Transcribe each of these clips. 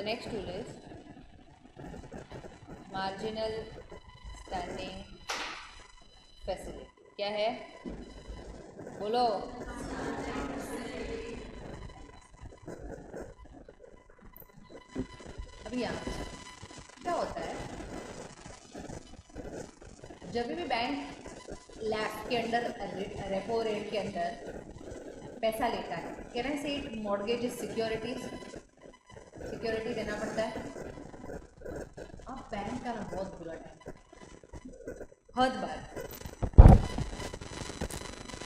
Next tool is marginal standing facility. क्या है बोलो? अभी यहाँ क्या होता है, जब भी बैंक लैब के अंदर रेपो रेट के अंदर पैसा लेता है, कैन आई से इट मॉर्गेज सिक्योरिटीज, सिक्योरिटी देना पड़ता है। अब बैंक का ना बहुत बुरा टाइम, हद बार,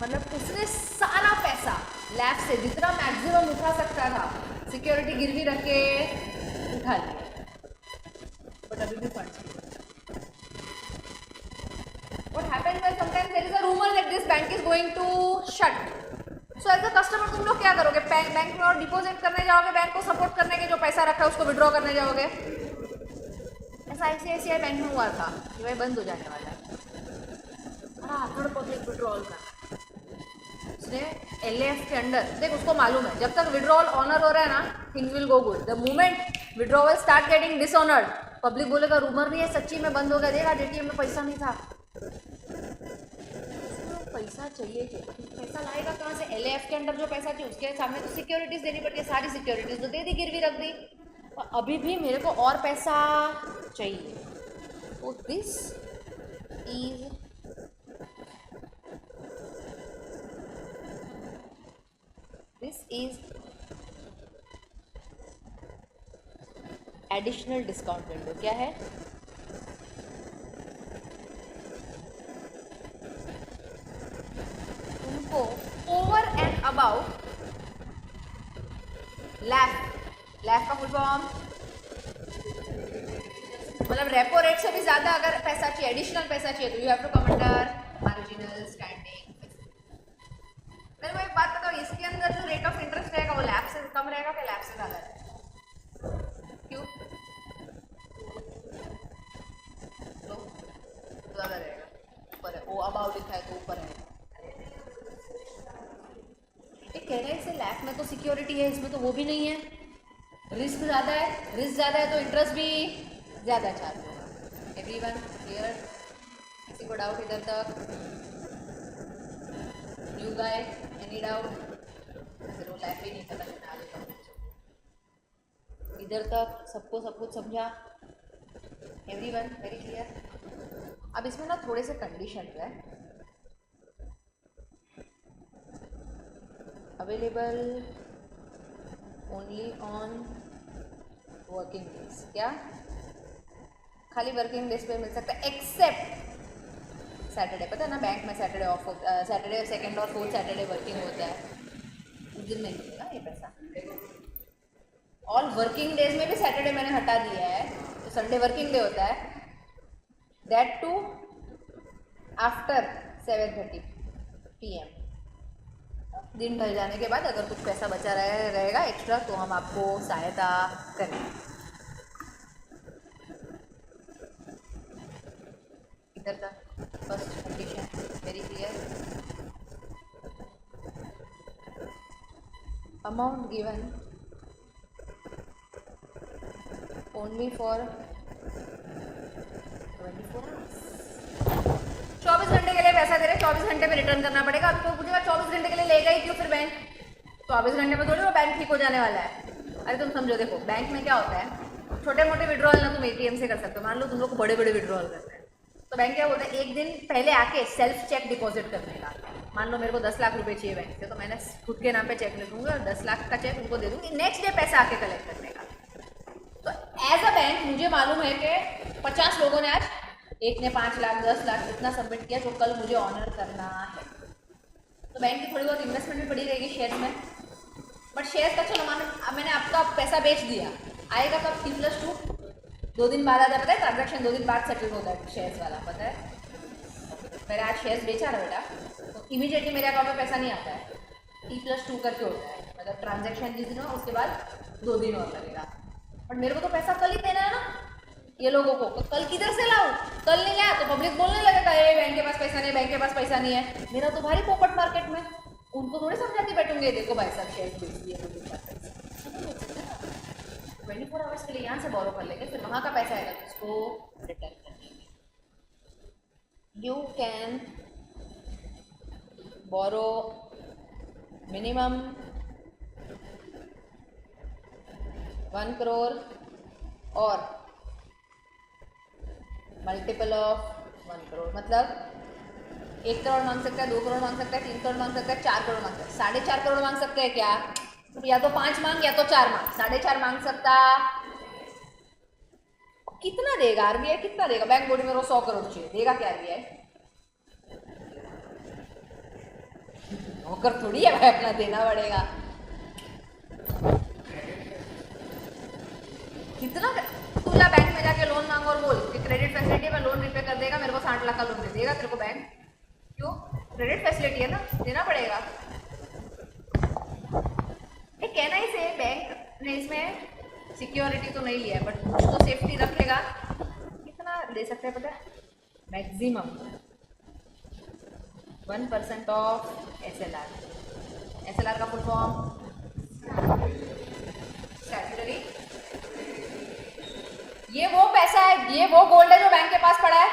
मतलब उसने सारा पैसा लैब से जितना मैक्सिमम उठा सकता था सिक्योरिटी गिरवी रख के उठा लिया, बट अभी भी funds. What happens is sometimes there is a rumor that this bank is going to shut. So as a customer तुम लोग क्या करोगे? बैंक में और डिपॉजिट करने जाओगे, बैंक को सपोर्ट करने के जो पैसा रखा है उसको विड्रॉ करने जाओगे। ऐसा ICICI बैंक में हुआ था कि भाई बंद हो जाने वाला है, थर्ड पब्लिक विड्रॉल का। उसने LAF के अंदर देख, उसको मालूम है जब तक विड्रॉल ऑनर हो रहा है ना, things will go good. The moment withdrawal start getting dishonoured, public बोलेगा रूमर नहीं है, सच्ची में बंद हो गया, देखा ATM में पैसा नहीं था। पैसा चाहिए, पैसा लाएगा कहाँ से? LAF के अंदर जो पैसा चाहिए उसके सामने तो सिक्योरिटीज देनी पड़ती है, सारी सिक्योरिटीज तो दे दी, गिरवी रख दी, और अभी भी मेरे को और पैसा चाहिए। तो this is additional discount window. क्या है? तुमको ओवर एंड अबाउट लैफ का फुल फॉर्म मतलब रेपो रेट से भी ज्यादा अगर पैसा चाहिए, एडिशनल पैसा चाहिए, तो you have to come under marginal standing. मेरे को एक बात बताओ, इसके अंदर जो रेट ऑफ इंटरेस्ट रहेगा वो लैब से कम रहेगा कि लैब से ज्यादा रहेगा? क्यों? तो ज्यादा रहेगा, ऊपर है, वो अबाउट लिखा है तो ऊपर है। एक कह रहे हैं इसे लैब में तो सिक्योरिटी है, इसमें तो वो भी नहीं है, रिस्क ज़्यादा है, रिस्क ज़्यादा है तो इंटरेस्ट भी ज़्यादा चार्ज होगा। Everyone clear? किसी को डाउट इधर तक? New guy any doubt? फिर वो लैब ही नहीं पता चलना आगे। इधर तक सबको सब कुछ समझा? Everyone very clear? अब इसमें ना थोड़े से कंडीशन है, available only on working days. क्या? खाली वर्किंग डेज पे मिल सकता है एक्सेप्ट सैटरडे। पता है ना बैंक में सैटरडे ऑफ होता है, सैटरडे सेकंड और फोर्थ सैटरडे वर्किंग होता है, उस दिन नहीं मिलेगा ये पैसा। ऑल वर्किंग डेज में भी सैटरडे मैंने हटा दिया है, तो संडे वर्किंग डे होता है, दैट टू आफ्टर 7:30 PM। दिन ढल जाने के बाद अगर कुछ पैसा बचा रहेगा एक्स्ट्रा तो हम आपको सहायता करेंगे। इधर तक first condition very clear? Amount given only for 24 hours. 24 घंटे के लिए पैसा दे रहे, 24 घंटे में रिटर्न करना पड़ेगा। अभी तो पूछेगा 24 घंटे के लिए लेगा ही क्यों फिर बैंक? 24 घंटे में थोड़ी वो बैंक ठीक हो जाने वाला है। अरे तुम समझो, देखो बैंक में क्या होता है, छोटे मोटे विड्रॉल ना तुम ATM से कर सकते हो, मान लो तुम लोग को बड़े बड़े विड्रॉल करते हैं, तो बैंक क्या बोलता है, एक दिन पहले आके सेल्फ चेक डिपॉजिट करने का। मान लो मेरे को 10 लाख रुपए चाहिए बैंक से, तो मैंने खुद के नाम पे चेक लिखूंगा और 10 लाख का चेक उनको दे दूंगी, नेक्स्ट डे पैसा आके कलेक्ट करने का। तो एज अ बैंक मुझे मालूम है कि 50 लोगों ने आज, एक ने 5 लाख 10 लाख इतना सबमिट किया जो कल मुझे ऑनर करना है, तो बैंक की थोड़ी बहुत इन्वेस्टमेंट भी पड़ी रहेगी शेयर में। बट शेयर का चलो मैंने आपका पैसा बेच दिया, आएगा कब? T+2 2 दिन बाद आता है। पता है ट्रांजैक्शन 2 दिन बाद सेटल होता है शेयर्स वाला, पता है? मैंने आज शेयर्स बेचा ना बेटा, तो इमीडिएटली मेरे अकाउंट में पैसा नहीं आता है, T+2 करके होता है, मतलब ट्रांजैक्शन जिस दिन हो उसके बाद 2 दिन और लगेगा। बट मेरे को तो पैसा कल ही देना है ना ये लोगों को, तो कल किधर से लाऊं? कल नहीं लाया तो पब्लिक बोलने लगेगा ये बैंक के पास पैसा नहीं, बैंक के पास पैसा नहीं है। मेरा तो भारी पोपट मार्केट में, उनको थोड़ी समझाती बैठूंगे, देखो भाई साहब शेयर बेच दिए 24 आवर्स के लिए यहाँ से बोरो कर लेंगे, फिर वहाँ का पैसा आएगा तो उसको रिटर्न कर देंगे. You can borrow minimum 1 crore और मल्टीपल ऑफ 1 crore. मतलब 1 करोड़ मांग सकता है, 2 करोड़ मांग सकता है, 3 करोड़ मांग सकता है, 4 करोड़ मांग सकता है, 4.5 करोड़ मांग सकते हैं क्या? या तो 5 मांग या तो 4 मांग. 4.5 मांग सकता. कितना देगा आरबीआई? कितना देगा? बैंक बोर्ड में 100 करोड़ चाहिए, देगा क्या आरबीआई? होकर थोड़ी है भाई, अपना देना पड़ेगा. कितना? तू जा बैंक में जाके लोन मांग और बोल कि क्रेडिट फैसिलिटी में लोन रिपे कर देगा, मेरे को 60 लाख का लोन दे देगा तेरे को बैंक? क्यों? क्रेडिट फैसिलिटी है ना, देना पड़ेगा. कहना ही से बैंक ने इसमें सिक्योरिटी तो नहीं लिया है, बट कुछ तो सेफ्टी रखेगा. कितना दे सकते हैं पता है? Maximum 1% of SLR. एसएलआर का फुल फॉर्म स्टैट्यूटरी. ये वो पैसा है, ये वो गोल्ड है जो बैंक के पास पड़ा है.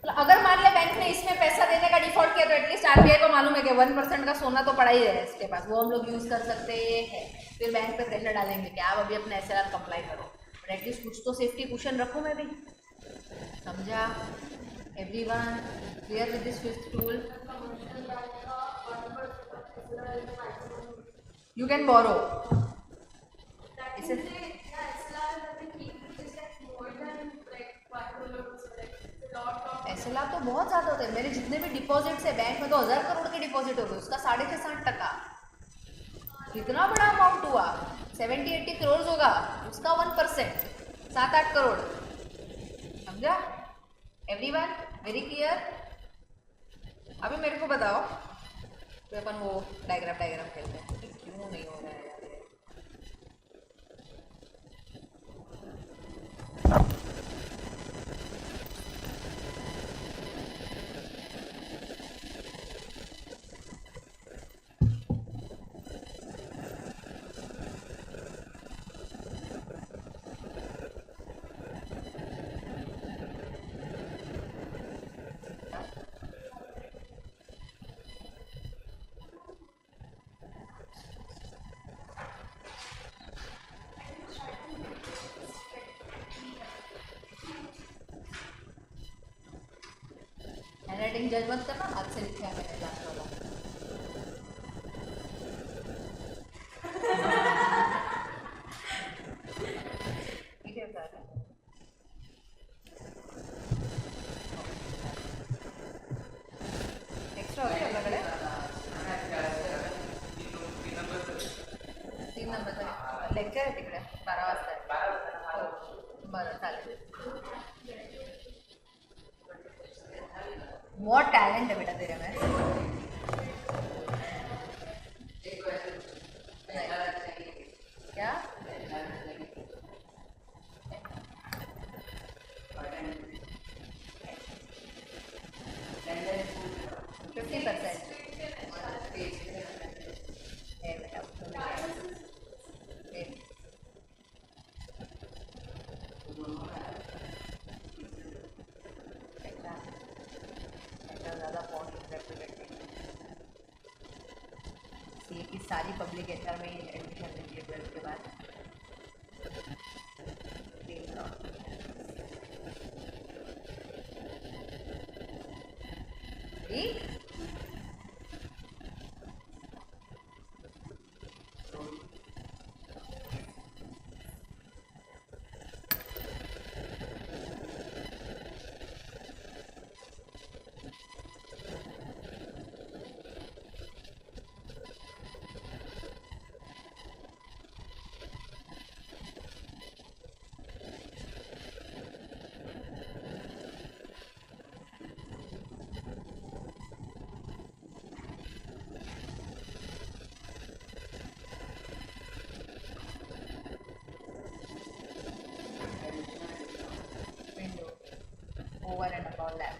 तो अगर मान ले बैंक ने इसमें पैसा देने का डिफॉल्ट किया तो एटलीस्ट आरबीआई को मालूम है कि 1% का सोना तो पड़ा ही है इसके पास, वो हम लोग यूज कर सकते हैं. फिर बैंक पे प्रेशर डालेंगे कि आप अभी अपना एसएलआर कंप्लाई करो, बट एटलीस्ट कुछ तो सेफ्टी कुशन रखूं मैं भी. समझा? Everyone clear with this fifth tool? You can borrow. SLR तो बहुत ज्यादा होते हैं. मेरे जितने भी डिपॉजिट्स है बैंक में, तो 1000 करोड़ के डिपॉजिट हो गए, उसका 6.5% कितना बड़ा अमाउंट हुआ? 70-80 करोड़ होगा, उसका 1% 7-8 करोड़. समझा? Everyone very clear? अभी मेरे को बताओ, तो अपन वो डायग्राम खेलते हैं. क्यों नहीं हो रहा है यार? हैंडराइटिंग जज मत करना, हाथ से लिखा है मैंने लास्ट वाला. ठीक है सर. एक्स्ट्रा हो गया आपल्याकडे 3 नंबरचा लेक्चर आहे तिकडे 12 वाजता आहे. बरं चालेल. बहुत टैलेंट है बेटा तेरे में. क्या? 50% है बेटा. ज़्यादा पॉइंट सी की सारी पब्लिक एचआर में एडमिशन लीजिए 12th के बाद. ठीक. Over and above that.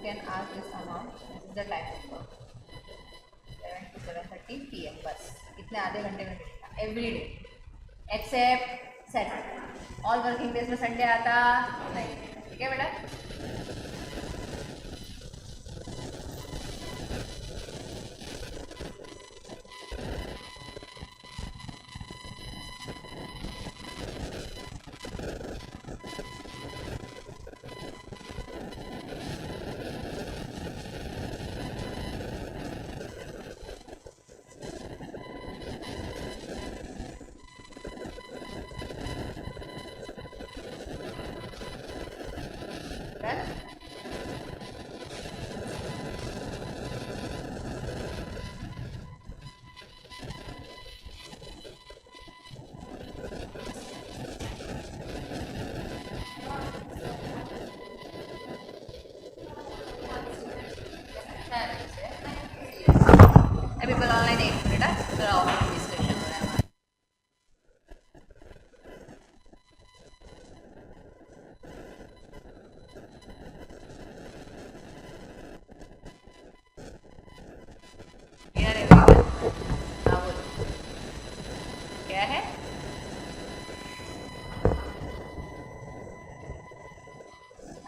Can ask this amount, this is the time of work 11 to 7:30 PM, बस इतने आधे घंटे में मिलेगा every day except Saturday. All working days में संडे आता नहीं, ठीक है बेटा। people online 8 minutes, फिर ऑफलाइन डिस्कशन हो रहा है। हाँ बोलो क्या है?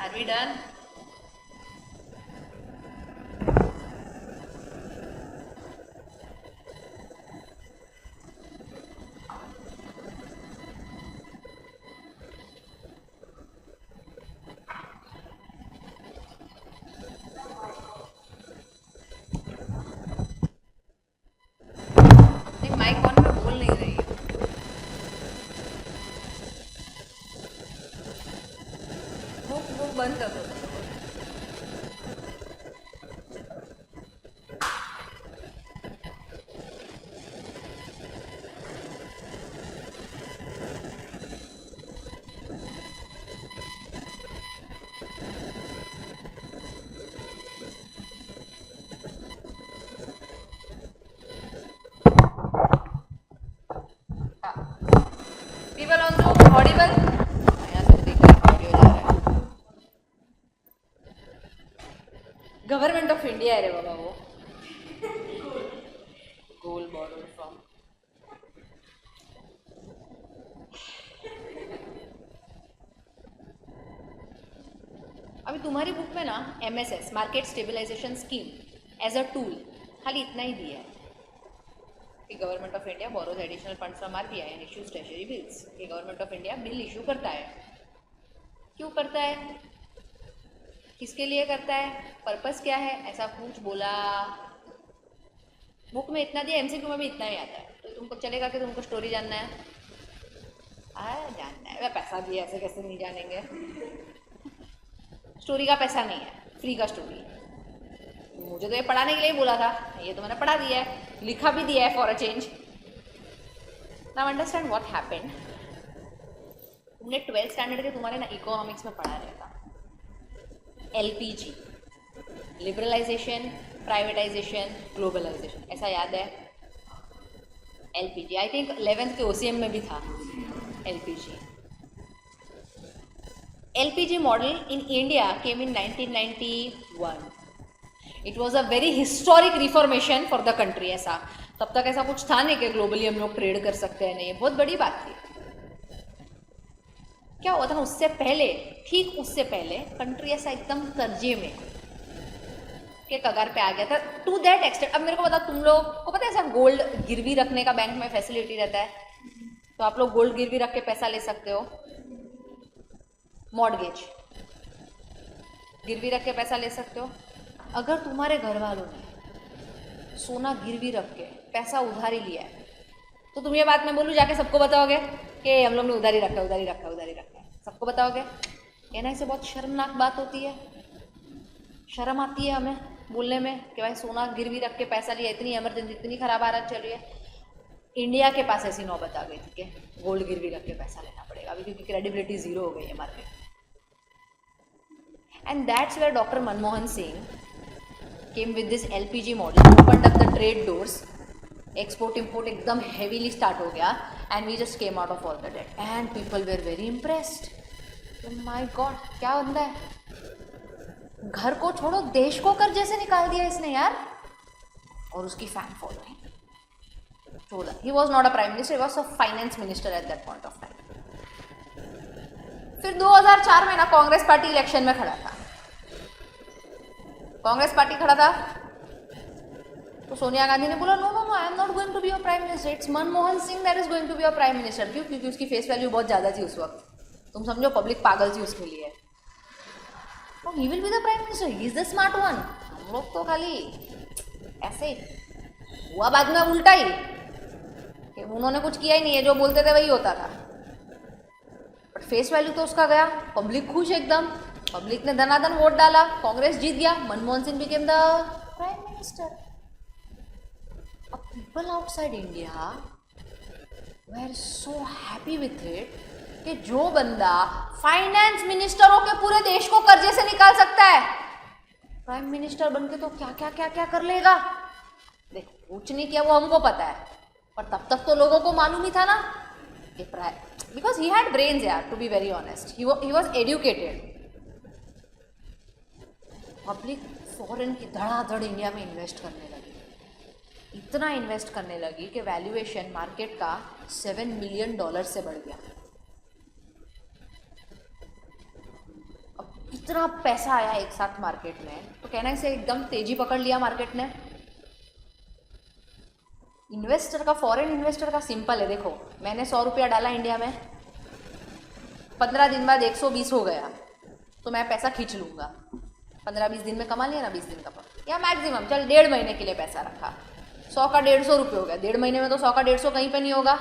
Are we done? Mic on में बोल नहीं रही है। वो बंद कर दो। People on Zoom audible? यहाँ से देख रहे ऑडियो जा रहा है। गवर्नमेंट ऑफ इंडिया है रे बाबा वो। गोल बॉर्डर फ्रॉम अभी तुम्हारी बुक में ना MSS market stabilisation scheme as a tool खाली इतना ही दिया है कि government of India borrows additional fund from RBI and issues treasury bills. कि government of India bill issue करता है। क्यों करता है, किसके लिए करता है, पर्पस क्या है, ऐसा कुछ बोला बुक में इतना दिया। MCQ में भी इतना ही आता है। तो तुमको चलेगा कि तुमको स्टोरी जानना है? जानना है, पैसा दिया ऐसे कैसे नहीं जानेंगे। स्टोरी का पैसा नहीं है, फ्री का स्टोरी है। मुझे तो ये पढ़ाने के लिए बोला था, ये तो मैंने पढ़ा दिया है, लिखा भी दिया है for a change. Now understand what happened. तुमने 12th स्टैंडर्ड के तुम्हारे ना इकोनॉमिक्स में पढ़ा रहता LPG, लिबरलाइजेशन, प्राइवेटाइजेशन, ग्लोबलाइजेशन, ऐसा याद है? LPG आई थिंक 11th के OCM में भी था LPG। LPG model in India came in 1991. It was a very historic reformation for the country। ऐसा तब तक ऐसा कुछ था नहीं कि ग्लोबली हम लोग ट्रेड कर सकते हैं, नहीं, बहुत बड़ी बात थी। क्या हुआ था ना उससे पहले, ठीक उससे पहले कंट्री ऐसा एकदम कर्जे में के कगार पे आ गया था टू दैट एक्सटेंट। अब मेरे को बताओ, तुम लोग को पता है ऐसा गोल्ड गिरवी रखने का बैंक में फैसिलिटी रहता है, तो आप लोग गोल्ड गिरवी रख के पैसा ले सकते हो। मॉर्गेज गिरवी रख के पैसा ले सकते हो। अगर तुम्हारे घर वालों ने सोना गिरवी रख के पैसा उधारी लिया है, तो तुम ये बात मैं बोलूँ जाके सबको बताओगे कि हम लोग ने उधारी रखा है, उधारी रखा है, उधारी रखा है, सबको बताओगे? कहना इससे बहुत शर्मनाक बात होती है, शर्म आती है हमें बोलने में कि भाई सोना गिरवी रख के पैसा लिया, इतनी इमरजेंसी, इतनी खराब हालत चल रही है। इंडिया के पास ऐसी नौबत आ गई थी कि गोल्ड गिरवी रख के पैसा लेना पड़ेगा अभी, क्योंकि क्रेडिबिलिटी जीरो हो गई है market. And that's where doctor Manmohan Singh came with this LPG model, opened up the trade doors, export import एकदम heavily start हो गया, and we just came out of all the debt and people were very impressed। Oh my God, क्या बंदा है, घर को छोड़ो देश को कर्जे से निकाल दिया इसने यार। और उसकी fan following 14, he was not a prime minister, he was a finance minister at that point of time. फिर 2004 में ना कांग्रेस पार्टी इलेक्शन में खड़ा था, कांग्रेस पार्टी खड़ा था, तो सोनिया गांधी ने बोला no no no, I am not going to be your prime minister, it's Manmohan Singh that is going to be your prime minister. क्यों? क्योंकि उसकी फेस वैल्यू बहुत ज्यादा थी उस वक्त, तुम समझो पब्लिक पागल थी उसके लिए। तो he will be the prime minister, he is the smart one. हम लोग तो खाली ऐसे हुआ, बाद में उल्टा ही कि उन्होंने कुछ किया ही नहीं है, जो बोलते थे वही होता था। बट फेस वैल्यू तो उसका गया, पब्लिक खुश एकदम, पब्लिक ने धनाधन वोट डाला, कांग्रेस जीत गया, Manmohan Singh became the prime minister. अब people outside India were so happy with it कि जो बंदा फाइनेंस मिनिस्टर होके पूरे देश को कर्जे से निकाल सकता है, प्राइम मिनिस्टर बनके तो क्या क्या क्या क्या कर लेगा। देखो कुछ नहीं किया वो हमको पता है, पर तब तक तो लोगों को मालूम ही था ना कि बिकॉज ही हैड ब्रेन्स यार, to be very honest, he was educated. Public foreign की धड़ाधड़ इंडिया में इन्वेस्ट करने लगी, इतना इन्वेस्ट करने लगी कि वैल्यूएशन मार्केट का $7 मिलियन से बढ़ गया। अब इतना पैसा आया एक साथ मार्केट में, तो कहना इसे एकदम तेजी पकड़ लिया मार्केट ने। इन्वेस्टर का, फॉरेन इन्वेस्टर का सिंपल है, देखो मैंने 100 रुपया डाला इंडिया में, 15 दिन बाद 120 हो गया, तो मैं पैसा खींच लूंगा। 15-20 दिन में कमा लिया ना, 20 दिन का या मैक्सिमम चल 1.5 महीने के लिए पैसा रखा, 100 का 150 रुपये हो गया। 1.5 महीने में तो 100 का 150 कहीं पे नहीं होगा,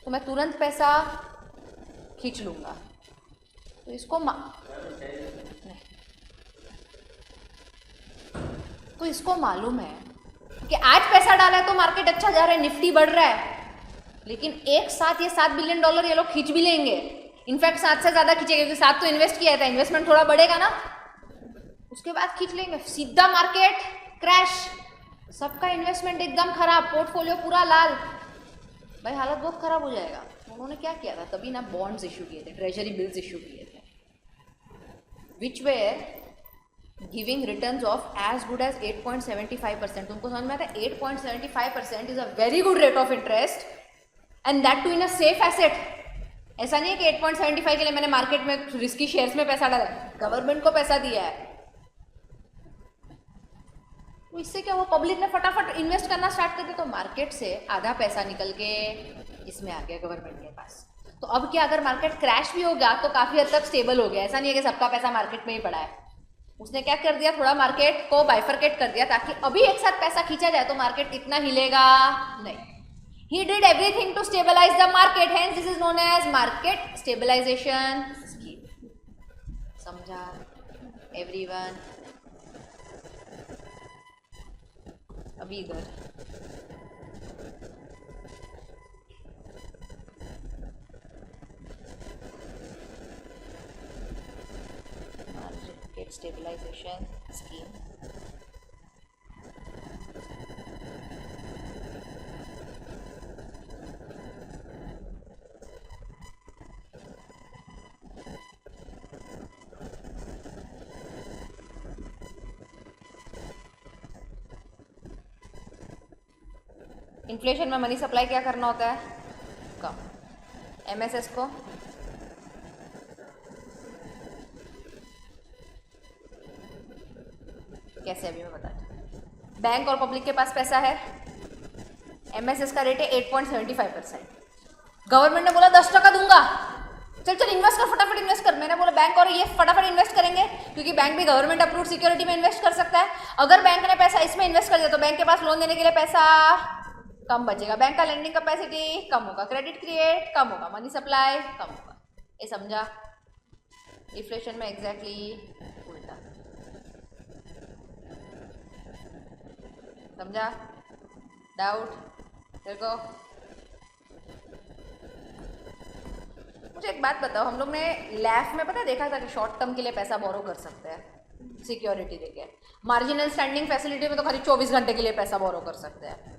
तो मैं तुरंत पैसा खींच लूंगा। तो इसको तो इसको मालूम है कि आज पैसा डाला है तो मार्केट अच्छा जा रहा है, निफ्टी बढ़ रहा है, लेकिन एक साथ ये $7 बिलियन ये लोग खींच भी लेंगे। इनफैक्ट 7 से ज्यादा खींचेंगे, क्योंकि 7 तो इन्वेस्ट किया था, इन्वेस्टमेंट थोड़ा बढ़ेगा ना, उसके बाद खींच लेंगे, सीधा मार्केट क्रैश, सबका इन्वेस्टमेंट एकदम खराब, पोर्टफोलियो पूरा लाल, भाई हालत बहुत खराब हो जाएगा। उन्होंने क्या किया था तभी ना, बॉन्ड्स इशू किए थे, ट्रेजरी बिल्स इशू किए थे, which were giving returns of as good as 8.75%। तुमको समझ में आता है 8.75% is a very good rate of interest, and that too in a safe asset. ऐसा नहीं है कि 8.75 के लिए मैंने मार्केट में रिस्की शेयर्स में पैसा डाला, गवर्नमेंट को पैसा दिया है। तो इससे क्या हुआ, पब्लिक ने फटाफट इन्वेस्ट करना स्टार्ट कर दिया, तो मार्केट से आधा पैसा निकल के इसमें आ गया गवर्नमेंट के पास। तो अब क्या, अगर मार्केट क्रैश भी हो गया तो काफी हद तक स्टेबल हो गया, ऐसा नहीं है कि सबका पैसा मार्केट में ही पड़ा है। उसने क्या कर दिया, थोड़ा मार्केट को बाइफरकेट कर दिया, ताकि अभी एक साथ पैसा खींचा जाए तो मार्केट इतना हिलेगा नहीं। He did everything to stabilize the market, hence this is known as market stabilization scheme. समझा everyone? अभी इधर market stabilization scheme. इन्फ्लेशन में मनी सप्लाई क्या करना होता है, कम। एमएसएस को कैसे, अभी मैं बताती। बैंक और पब्लिक के पास पैसा है, एमएसएस का रेट है 8.75%। गवर्नमेंट ने बोला 10% दूंगा, चल चल इन्वेस्ट कर, फटाफट इन्वेस्ट कर। मैंने बोला बैंक और ये फटाफट इन्वेस्ट करेंगे, क्योंकि बैंक भी गवर्नमेंट अप्रूव सिक्योरिटी में इन्वेस्ट कर सकता है। अगर बैंक ने पैसा इसमें इन्वेस्ट कर दिया तो बैंक के पास लोन देने के लिए पैसा कम बचेगा, बैंक का लेंडिंग कैपेसिटी कम होगा, क्रेडिट क्रिएट कम होगा, मनी सप्लाई कम होगा। ये समझा? इन्फ्लेशन में एग्जैक्टली उल्टा। समझा? डाउट? देखो मुझे एक बात बताओ, हम लोग ने लैफ में पता देखा था कि शॉर्ट टर्म के लिए पैसा बोरो कर सकते हैं सिक्योरिटी देके, मार्जिनल स्टैंडिंग फैसिलिटी में तो खाली 24 घंटे के लिए पैसा बोरो कर सकते हैं।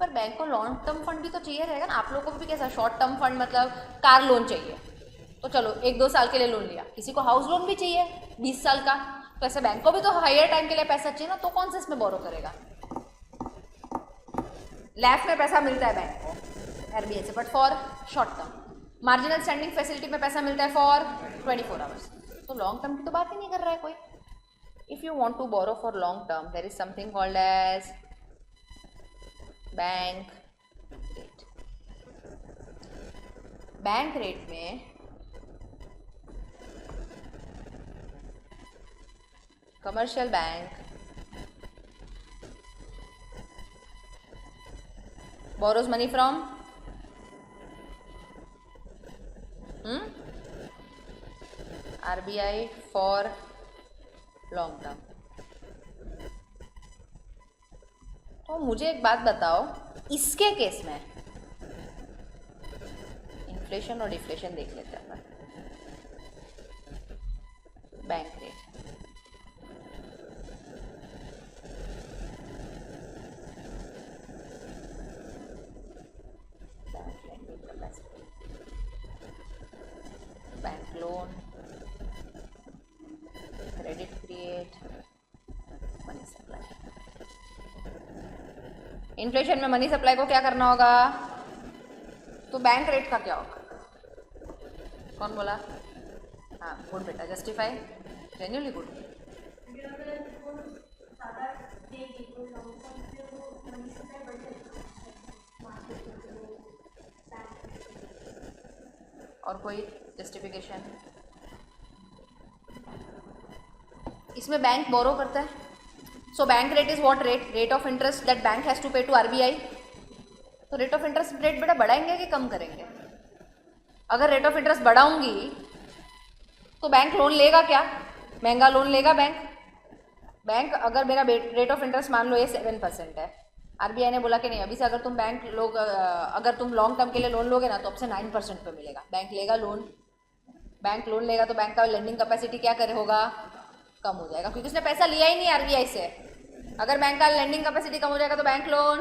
पर बैंक को लॉन्ग टर्म फंड भी तो चाहिए रहेगा ना, आप लोगों को भी कैसा शॉर्ट टर्म फंड, मतलब कार लोन चाहिए तो चलो 1-2 साल के लिए लोन लिया, किसी को हाउस लोन भी चाहिए 20 साल का, तो ऐसे बैंक को भी तो हायर टाइम के लिए पैसा चाहिए ना, तो कौन से इसमें बोरो करेगा? लैफ में पैसा मिलता है बैंक को आरबीआई से, but for short term. Marginal standing facility में पैसा मिलता है फॉर 24 आवर्स। तो लॉन्ग टर्म की तो बात ही नहीं कर रहा है कोई। If you want to borrow for long term, there is something called as bank rate. Bank rate में commercial bank borrows money from RBI for long term। तो मुझे एक बात बताओ, इसके केस में इन्फ्लेशन और डिफ्लेशन देख लेते हैं अपन। Bank rate bank loan, credit create, money supply. Inflation में मनी सप्लाई को क्या करना होगा? तो बैंक रेट का क्या होगा? कौन बोला? हाँ गुड बेटा, जस्टिफाई, जेन्युइनली गुड। और कोई जस्टिफिकेशन? इसमें बैंक बोरो करता है, so bank rate is what rate? Rate of interest that bank has to pay to RBI. तो रेट ऑफ इंटरेस्ट रेट बेटा बढ़ाएंगे कि कम करेंगे? अगर रेट ऑफ इंटरेस्ट बढ़ाऊंगी तो बैंक लोन लेगा क्या? महंगा लोन लेगा बैंक। बैंक अगर मेरा रेट ऑफ इंटरेस्ट मान लो ये 7% है, आरबीआई ने बोला कि नहीं अभी से अगर तुम अगर तुम लॉन्ग टर्म के लिए लोन लोगे ना तो अब से 9% पे मिलेगा। बैंक लेगा लोन, बैंक लोन लेगा तो बैंक का लेंडिंग कैपेसिटी क्या करे होगा? कम हो जाएगा, क्योंकि उसने पैसा लिया ही नहीं आरबीआई से। अगर बैंक का लेंडिंग कैपेसिटी कम हो जाएगा तो बैंक लोन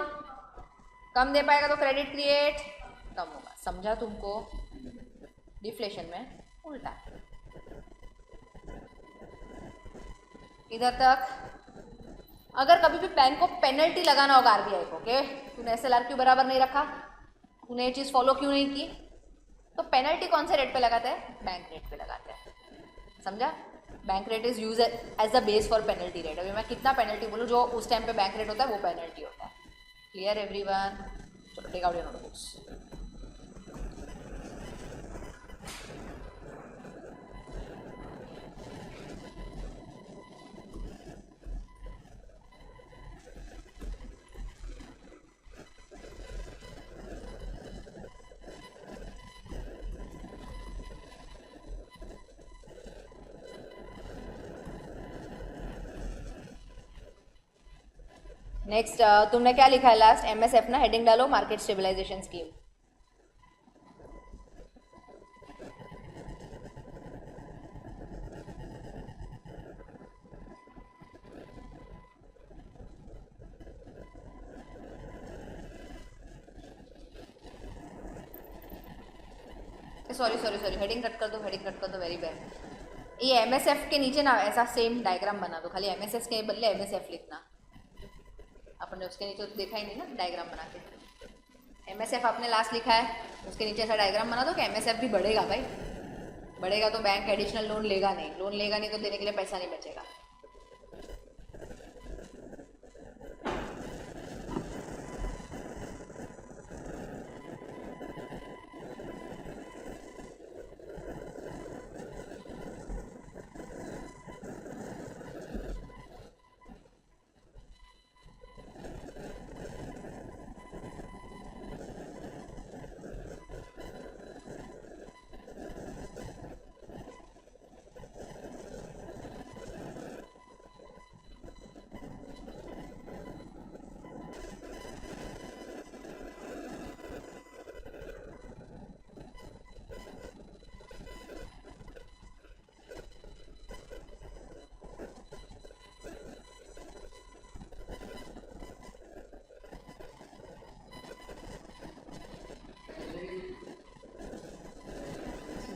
कम दे पाएगा, तो क्रेडिट क्रिएट कम होगा। समझा तुमको? डिफ्लेशन में उल्टा। इधर तक अगर कभी भी बैंक को पेनल्टी लगाना होगा आरबीआई को कि तूने एसएलआर क्यों बराबर नहीं रखा, तूने ये चीज़ फॉलो क्यों नहीं की, तो पेनल्टी कौन से रेट पे लगाते हैं? बैंक रेट पे लगाते हैं। समझा? Bank rate is use as the base for penalty rate. अभी मैं कितना पेनल्टी बोलूँ, जो उस टाइम पे बैंक रेट होता है वो पेनल्टी होता है। Clear everyone? चलो take out your notebooks. Next तुमने क्या लिखा है लास्ट? एमएसएफ ना, हेडिंग डालो market stabilisation scheme. Sorry heading cut कर दो, हेडिंग कट कर दो, वेरी बैड। ये एमएसएफ के नीचे ना ऐसा सेम डायग्राम बना दो, खाली एमएसएफ के बदले एमएसएफ लिखना। आपने उसके नीचे तो देखा ही नहीं ना डायग्राम बना के। एमएसएफ आपने लास्ट लिखा है, उसके नीचे ऐसा डायग्राम बना दो कि एमएसएफ भी बढ़ेगा भाई। बढ़ेगा तो बैंक एडिशनल लोन लेगा नहीं, लोन लेगा नहीं तो देने के लिए पैसा नहीं बचेगा।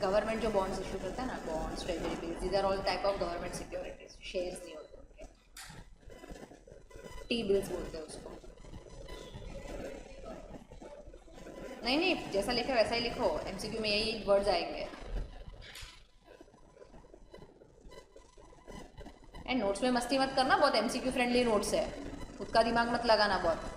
गवर्नमेंट जो बॉन्ड्स इशू करता है ना, bonds, treasury bills, these are all type of government securities. Shares नहीं होते उनके, टी बिल्स बोलते हैं उसको। नहीं नहीं, जैसा लिखा वैसा ही लिखो, एमसीक्यू में यही वर्ड्स आएंगे। एंड नोट्स में मस्ती मत करना, बहुत एमसीक्यू फ्रेंडली नोट्स है, खुद का दिमाग मत लगाना बहुत।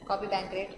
कॉपी बैंक रेट,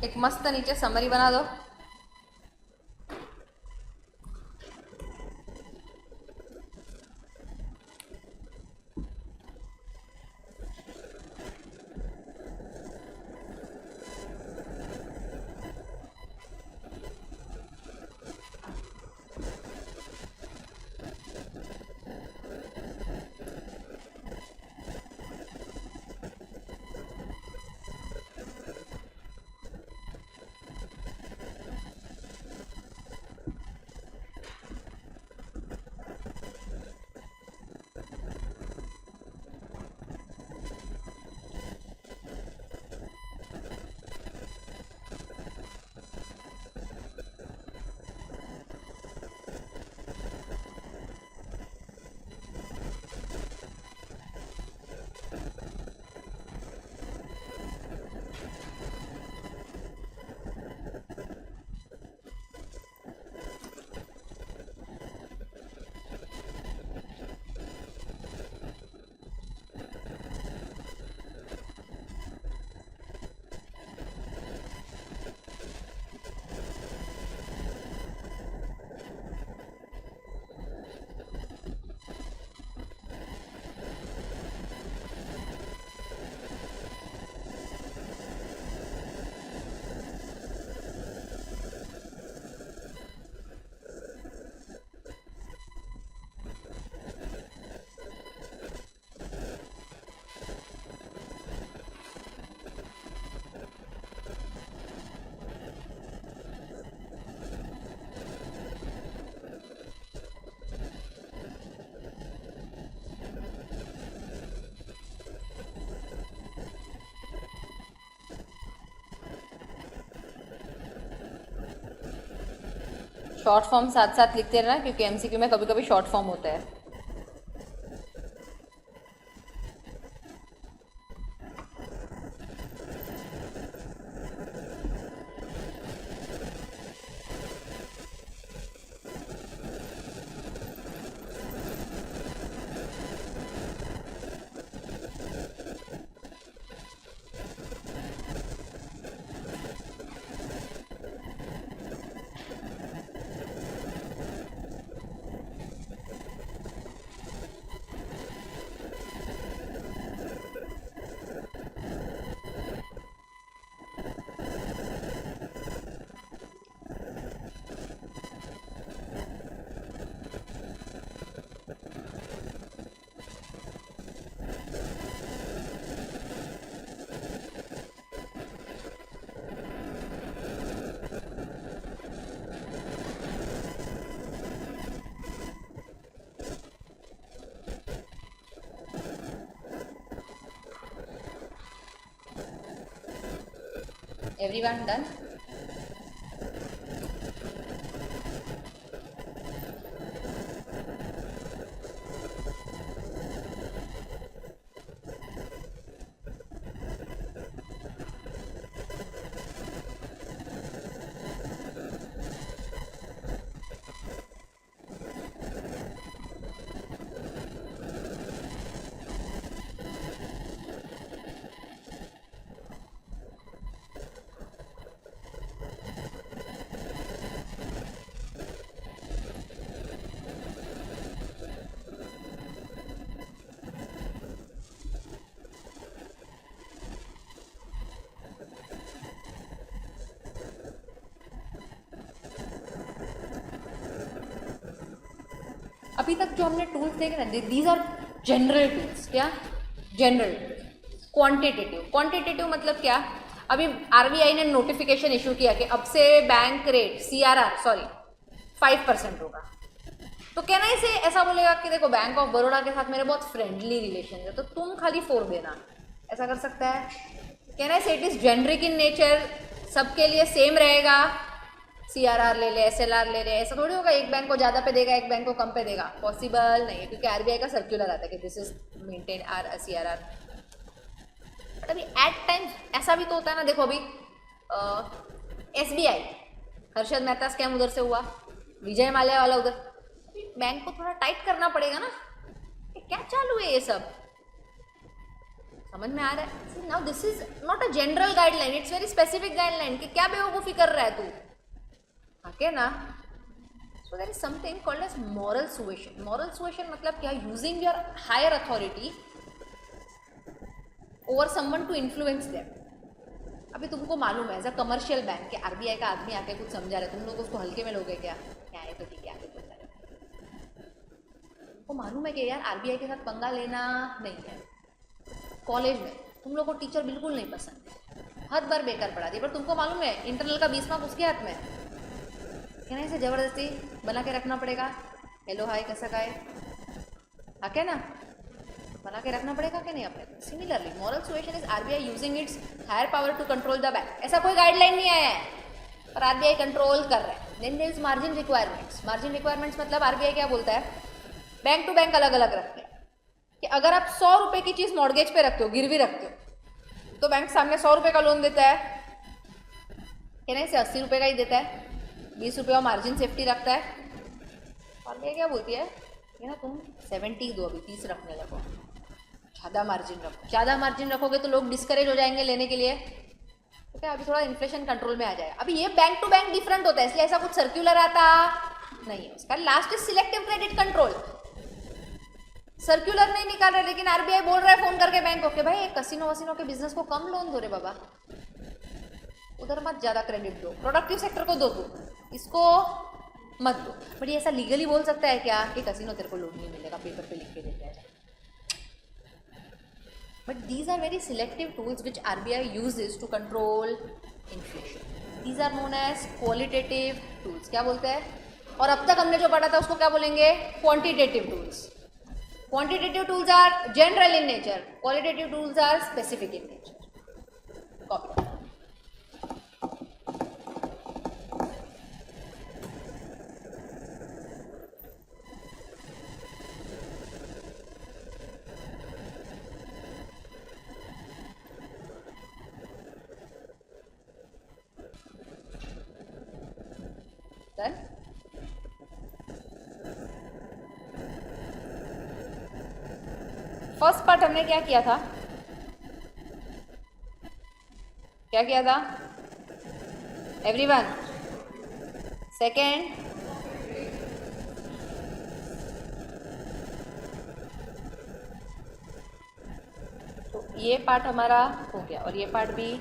एक मस्त नीचे समरी बना दो। शॉर्ट फॉर्म साथ साथ लिखते रहना क्योंकि एमसीक्यू में कभी कभी शॉर्ट फॉर्म होता है. Everyone done? अभी तक जो हमने टूल्स देखे ना, दीज आर जनरल टूल्स. क्या जनरल? क्वांटिटेटिव. क्वांटिटेटिव मतलब क्या? अभी आरबीआई ने नोटिफिकेशन इशू किया कि अब से बैंक रेट सीआरआर 5% होगा. तो कहना इसे ऐसा बोलेगा कि देखो बैंक ऑफ बड़ौदा के साथ मेरे बहुत फ्रेंडली रिलेशन है तो तुम खाली 4 देना, ऐसा कर सकता है? कहना है it is generic in nature, सबके लिए सेम रहेगा. सीआरआर ले ले, एसएलआर ले ले, ऐसा थोड़ी होगा एक बैंक को ज़्यादा पे देगा एक बैंक को कम पे देगा. पॉसिबल नहीं है क्योंकि आरबीआई का सर्कुलर आता है कि this is maintain or CRR. But at एट टाइम्स ऐसा भी तो होता है ना. देखो अभी एसबीआई हर्षद मेहता स्कैम उधर से हुआ, विजय माल्या वाला उधर. बैंक को थोड़ा टाइट करना पड़ेगा ना. क्या चालू है ये सब? समझ में आ रहा है? Now this is not a general guideline, it's very specific guideline कि क्या बेवकूफ़ी कर रहा है तू. ओके ना? So there is something called as moral suasion. Moral suasion मतलब क्या? Using your higher authority over someone to influence them. अभी तुमको मालूम है एज अ कमर्शियल बैंक के आरबीआई का आदमी आके कुछ समझा रहा है, तुम लोग उसको हल्के में लोगे क्या? क्या है तो ठीक है, आगे बोल रहा है. तुमको मालूम है कि यार आरबीआई के साथ पंगा लेना नहीं है. कॉलेज में तुम लोग को टीचर बिल्कुल नहीं पसंद है, हद बार बेकार पढ़ा दी, पर तुमको मालूम है इंटरनल का 20 मार्क उसके हाथ में है. कहना इसे ज़बरदस्ती बना के रखना पड़ेगा. हेलो हाय कैसा का है, आके ना बना के रखना पड़ेगा कि नहीं अपने. Similarly moral suasion is RBI using its higher power to control the bank. ऐसा कोई गाइडलाइन नहीं आया है पर आरबीआई कंट्रोल कर रहा है. Then there is margin requirements. Margin requirements मतलब आरबीआई क्या बोलता है, बैंक टू बैंक अलग अलग रखते हैं कि अगर आप 100 रुपये की चीज़ मॉर्गेज पे रखते हो, गिरवी रखते हो, तो बैंक सामने 100 रुपये का लोन देता है कि नहीं, से 80 रुपये का ही देता है. 20 रुपये और मार्जिन सेफ्टी रखता है. और ये क्या बोलती है कि ना तुम 70 दो, अभी 30 रखने लगो, ज़्यादा मार्जिन रखो. ज़्यादा मार्जिन रखोगे तो लोग डिस्करेज हो जाएंगे लेने के लिए. तो क्या अभी थोड़ा इन्फ्लेशन कंट्रोल में आ जाएगा. अभी ये बैंक टू बैंक डिफरेंट होता है, इसलिए ऐसा कुछ सर्क्यूलर आता नहीं है. उसका last is selective credit control. Circular नहीं निकाल रहे लेकिन आरबीआई बोल रहा है फोन करके बैंक को कि भाई कसिनो वसिनो के बिजनेस को कम लोन दो रे बाबा, उधर मत ज़्यादा क्रेडिट दो, प्रोडक्टिव सेक्टर को दो, तू इसको मत दो. बट ये ऐसा लीगली बोल सकता है क्या कि कसिनो तेरे को लोन नहीं मिलेगा, पेपर पे लिख के देते हैं. But these are very selective tools which RBI uses to control inflation. These are known as qualitative tools. क्या बोलते हैं? और अब तक हमने जो पढ़ा था उसको क्या बोलेंगे? Quantitative tools. Quantitative tools are general in nature, qualitative tools are specific in nature. Copy. First part हमने क्या किया था, क्या किया था एवरीवन? सेकेंड, तो ये पार्ट हमारा हो गया और ये पार्ट भी।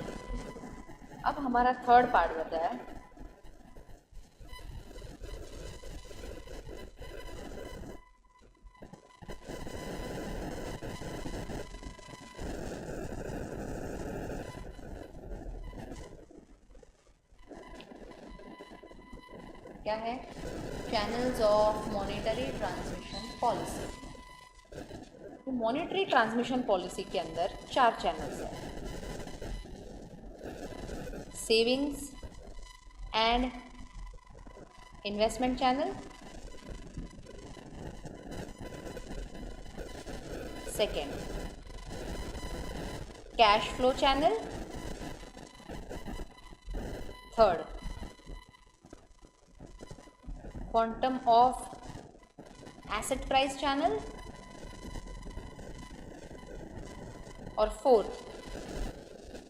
अब हमारा थर्ड पार्ट बचा है, क्या है? Channels of monetary transmission policy. तो मॉनेटरी ट्रांसमिशन पॉलिसी के अंदर 4 चैनल्स हैं, savings and investment channel, second cash flow channel, third quantum of asset price channel, और fourth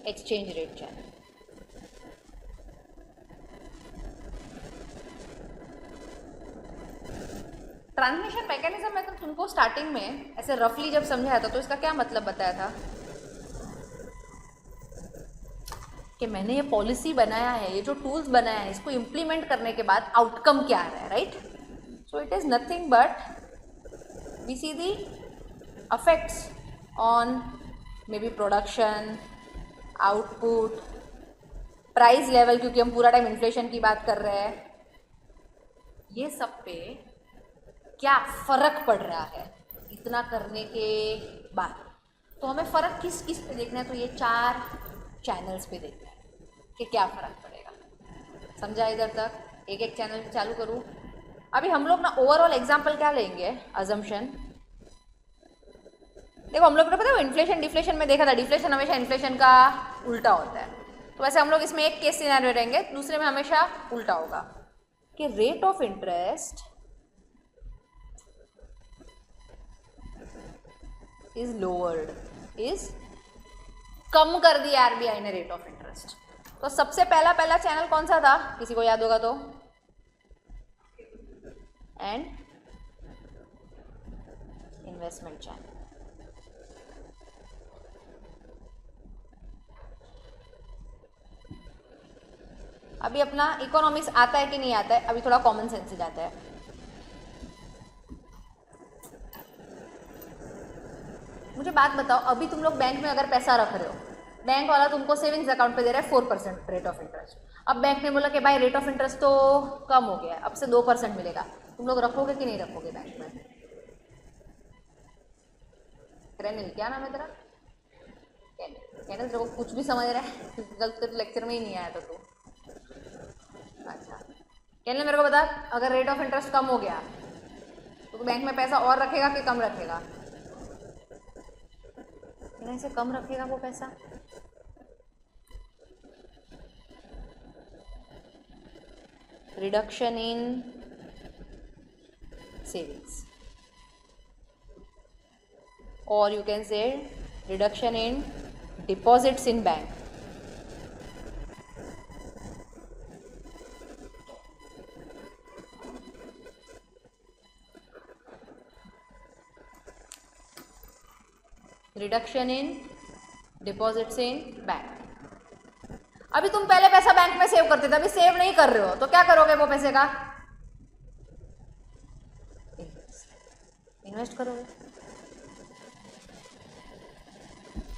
exchange rate channel. Transmission mechanism में तो तुमको स्टार्टिंग में ऐसे रफली जब समझाया था तो इसका क्या मतलब बताया था कि मैंने ये पॉलिसी बनाया है, ये जो टूल्स बनाया है, इसको इम्प्लीमेंट करने के बाद आउटकम क्या आ रहा है, right? So it is nothing but we see the affects on maybe production, output, price level, क्योंकि हम पूरा टाइम इन्फ्लेशन की बात कर रहे हैं, ये सब पे क्या फ़र्क पड़ रहा है इतना करने के बाद। तो हमें फ़र्क किस किस पे देखना है, तो ये 4 चैनल्स पे देखना है कि क्या फ़र्क पड़ेगा। समझा इधर तक? एक एक चैनल चालू करूँ। अभी हम लोग ना ओवरऑल एग्जाम्पल क्या लेंगे, अजम्पशन। देखो हम लोग को पता है इन्फ्लेशन डिफ्लेशन में देखा था, डिफ्लेशन हमेशा इन्फ्लेशन का उल्टा होता है, तो वैसे हम लोग इसमें एक केस सिनेरियो रहेंगे, दूसरे में हमेशा उल्टा होगा कि rate of interest is lowered, is come कर दिया आरबीआई ने रेट ऑफ इंटरेस्ट। तो सबसे पहला चैनल कौन सा था, किसी को याद होगा तो? And investment channel. अभी अपना इकोनॉमिक्स आता है कि नहीं आता है, अभी थोड़ा कॉमन सेंस से जाता है। मुझे बात बताओ, अभी तुम लोग बैंक में अगर पैसा रख रहे हो, बैंक वाला तुमको सेविंग्स अकाउंट पे दे रहा है 4% रेट ऑफ इंटरेस्ट। अब बैंक ने बोला कि भाई रेट ऑफ इंटरेस्ट तो कम हो गया है, अब से 2% मिलेगा, तुम लोग रखोगे कि नहीं रखोगे बैंक में? कैनिल, क्या नाम है तेरा? कैनिल, तेरे को कुछ भी समझ रहा है? कल तेरे लेक्चर में ही नहीं आया था तू। अच्छा कैनिल, मेरे को बता, अगर रेट ऑफ इंटरेस्ट कम हो गया तो बैंक में पैसा और रखेगा कि कम रखेगा? से कम रखेगा वो पैसा। रिडक्शन इन सेविंग्स, और you can say reduction in deposits in bank. Reduction in deposits in bank. अभी तुम पहले पैसा बैंक में सेव करते थे, अभी सेव नहीं कर रहे हो, तो क्या करोगे वो पैसे का? इन्वेस्ट करोगे।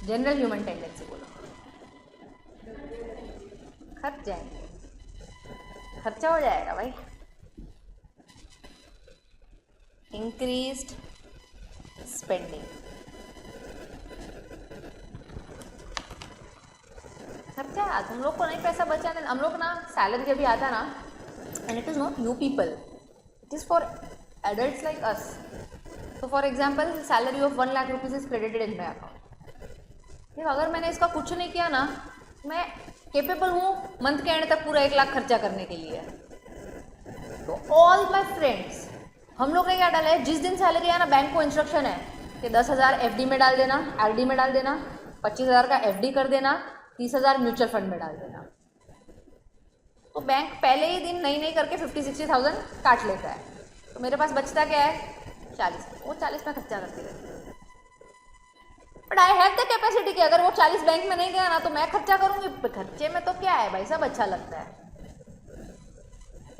जनरल ह्यूमन टेंडेंसी बोलो, खर्च जाएंगे, खर्चा हो जाएगा भाई। इंक्रीज्ड स्पेंडिंग, खर्चा। हम लोग को नहीं पैसा बचाने, हम लोग ना सैलरी जब भी आता ना, and it is not you people, it is for adults like us. तो for example salary of 1 lakh rupees is credited in my account. फिर अगर मैंने इसका कुछ नहीं किया ना, मैं केपेबल हूँ मंथ के एंड तक पूरा 1 लाख खर्चा करने के लिए। तो ऑल माई फ्रेंड्स, हम लोग ने क्या डाला है, जिस दिन सैलरी आया ना, बैंक को इंस्ट्रक्शन है कि 10,000 एफडी में डाल देना, आरडी में डाल देना, 25,000 का एफडी कर देना, 30,000 म्यूचुअल फंड में डाल देना। तो बैंक पहले ही दिन नहीं करके 50-60,000 काट लेता है। तो मेरे पास बचता क्या है? 40। वो 40 में खर्चा करती रहती है। But I have the capacity कि अगर वो 40 बैंक में नहीं गया ना तो मैं खर्चा करूंगी। खर्चे में तो क्या है भाई, सब अच्छा लगता है।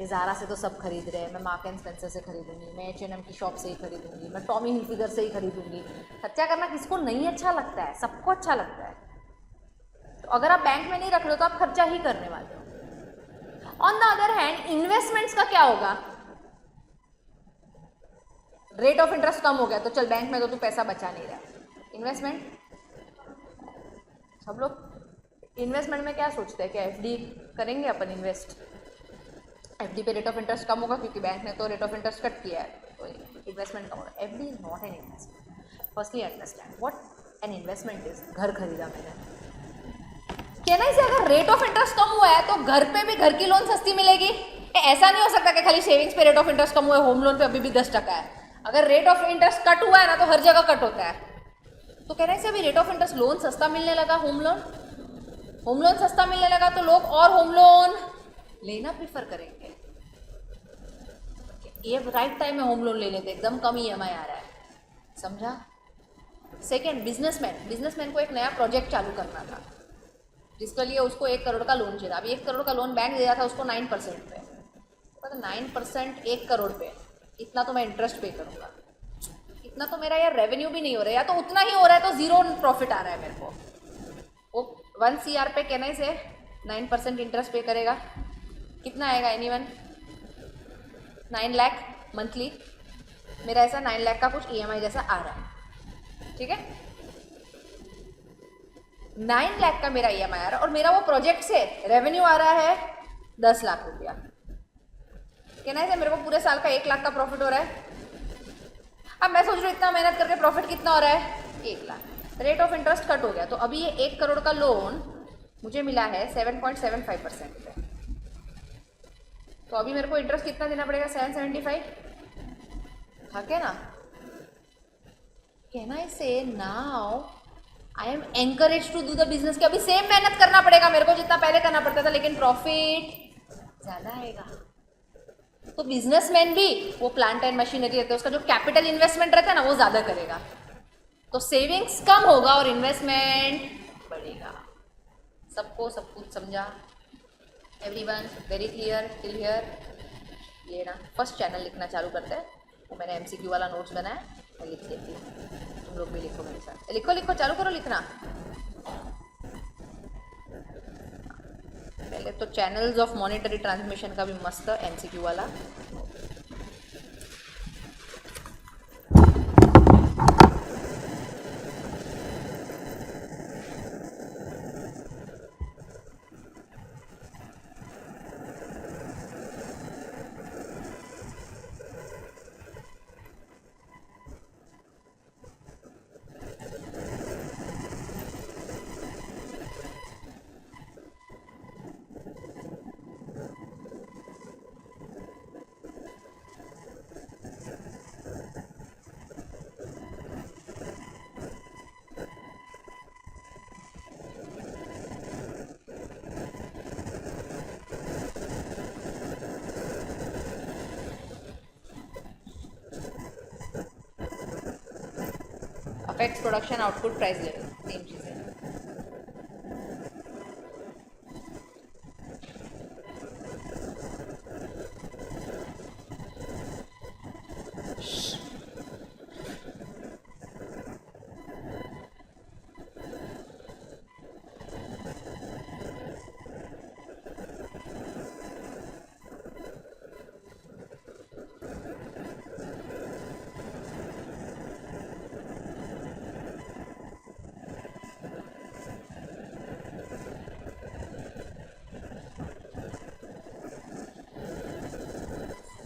ज़ारा से तो सब खरीद रहे हैं, मैं मार्क एंड स्पेंसर से खरीदूंगी, मैं H&M की शॉप से ही खरीदूंगी, मैं टॉमी हिलफिगर से ही खरीदूंगी। खर्चा करना किसको नहीं अच्छा लगता है? सबको अच्छा लगता है। तो अगर आप बैंक में नहीं रख रहे हो तो आप खर्चा ही करने वाले हो। On the other hand investments का क्या होगा? रेट ऑफ इंटरेस्ट कम हो गया तो चल बैंक में तो तू पैसा बचा नहीं रहा। इन्वेस्टमेंट, सब लोग इन्वेस्टमेंट में क्या सोचते हैं कि एफडी करेंगे अपन इन्वेस्ट, एफडी पे रेट ऑफ इंटरेस्ट कम होगा क्योंकि बैंक ने तो रेट ऑफ इंटरेस्ट कट किया है तो इन्वेस्टमेंट कम होगा। FD is not an investment. Firstly understand what an investment is. घर खरीदा मैंने, कहना इसे अगर रेट ऑफ इंटरेस्ट कम हुआ है तो घर पे भी घर की लोन सस्ती मिलेगी। ऐसा नहीं हो सकता कि खाली सेविंग्स पे रेट ऑफ इंटरेस्ट कम हुआ है, होम लोन पे अभी भी 10% है। अगर रेट ऑफ इंटरेस्ट कट हुआ है ना तो हर जगह कट होता है। तो कह रहे हैं अभी रेट ऑफ इंटरेस्ट लोन सस्ता मिलने लगा, होम लोन सस्ता मिलने लगा तो लोग और होम लोन लेना प्रीफर करेंगे। ये राइट टाइम में होम लोन ले लेते, एकदम कम EMI आ रहा है, समझा। सेकेंड, बिजनेसमैन को एक नया प्रोजेक्ट चालू करना था जिसके लिए उसको 1 करोड़ का लोन चाहिए। अभी 1 करोड़ का लोन बैंक दे रहा था उसको 9% पे, तो 9% 1 करोड़ पे, इतना तो मैं इंटरेस्ट पे करूँगा। इतना तो मेरा यार रेवेन्यू भी नहीं हो रहा है, या तो उतना ही हो रहा है तो 0 प्रॉफिट आ रहा है मेरे को। वो 1 CR पे कहने से 9% इंटरेस्ट पे करेगा, कितना आएगा एनीवन? 9 लाख मंथली। मेरा ऐसा 9 लाख का कुछ EMI जैसा आ रहा है, ठीक है। 9 लाख का मेरा EMI आ रहा है और मेरा वो प्रोजेक्ट से रेवेन्यू आ रहा है 10 लाख रुपया। कहना है मेरे को पूरे साल का 1 लाख का प्रॉफिट हो रहा है। अब मैं सोच रही हूँ इतना मेहनत करके प्रॉफिट कितना हो रहा है? 1 lakh. Rate of interest cut हो गया तो अभी ये 1 करोड़ का लोन मुझे मिला है 7.75% पे। तो अभी मेरे को इंटरेस्ट कितना देना पड़ेगा? 775। हाँ ना, कहना इसे now I am encourage to do the business. कि अभी सेम मेहनत करना पड़ेगा मेरे को जितना पहले करना पड़ता था, लेकिन प्रॉफिट ज्यादा आएगा। तो बिजनेसमैन भी वो प्लांट एंड मशीनरी रहते हैं, उसका जो कैपिटल इन्वेस्टमेंट रहता है ना वो ज्यादा करेगा, तो सेविंग्स कम होगा और इन्वेस्टमेंट बढ़ेगा। सबको सब कुछ समझा? Everyone very clear till here? ये ना फर्स्ट चैनल लिखना चालू करते हैं। वो मैंने MCQ वाला नोट्स बनाया, मैं लिख लेती हूँ, तुम लोग भी लिखो मेरे साथ। लिखो चालू करो लिखना। पहले तो चैनल्स ऑफ मॉनिटरी ट्रांसमिशन का भी मस्त MCQ वाला। Affects production output price level, same चीज़ है।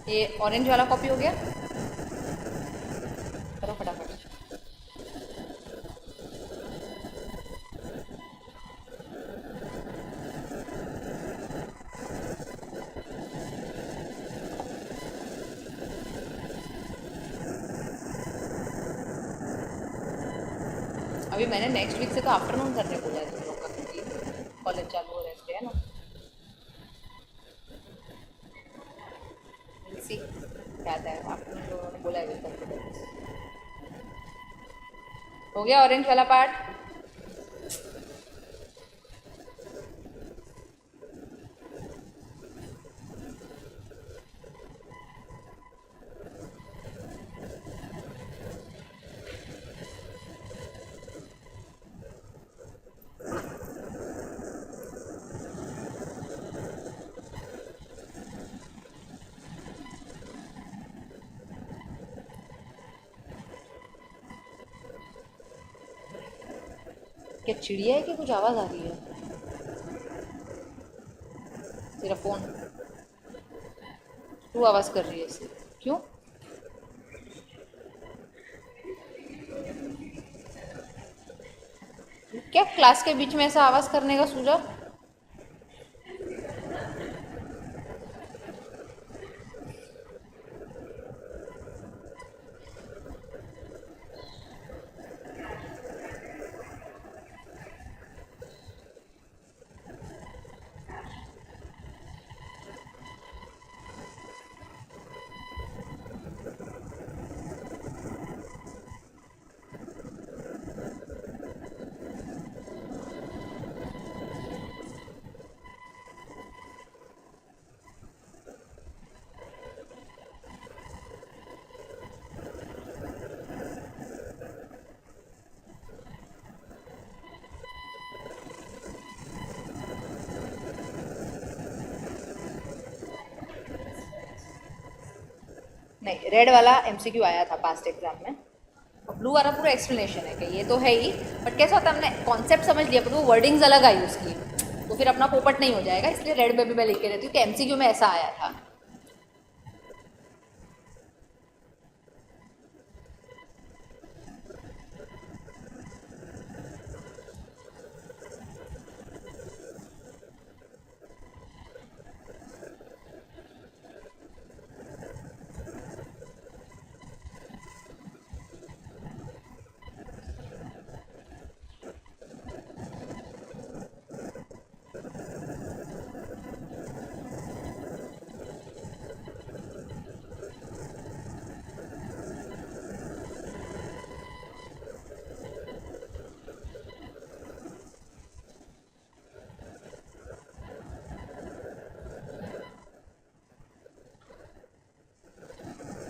ये ऑरेंज वाला कॉपी हो गया, करो फटाफट। अभी मैंने नेक्स्ट वीक से तो आफ्टरनून करने बोला है तुम लोग का, क्योंकि कॉलेज चालू हो रहे है ना। सी क्या आता है, आफ्टरनून लोगों ने बोला है वेलकम। हो गया ऑरेंज वाला पार्ट। क्या चिड़िया है कि कुछ आवाज़ आ रही है? तेरा फोन, तू आवाज़ कर रही है इससे, क्यों? क्या क्लास के बीच में ऐसा आवाज़ करने का सूझा? नहीं, रेड वाला एमसीक्यू आया था पास्ट एग्जाम में, और ब्लू वाला पूरा एक्सप्लेनेशन है कि ये तो है ही, बट कैसा होता है हमने कॉन्सेप्ट समझ लिया, पर वो वर्डिंग्स अलग आई उसकी, तो फिर अपना पोपट नहीं हो जाएगा, इसलिए रेड में भी मैं लिख के रहती हूँ कि एमसीक्यू में ऐसा आया था।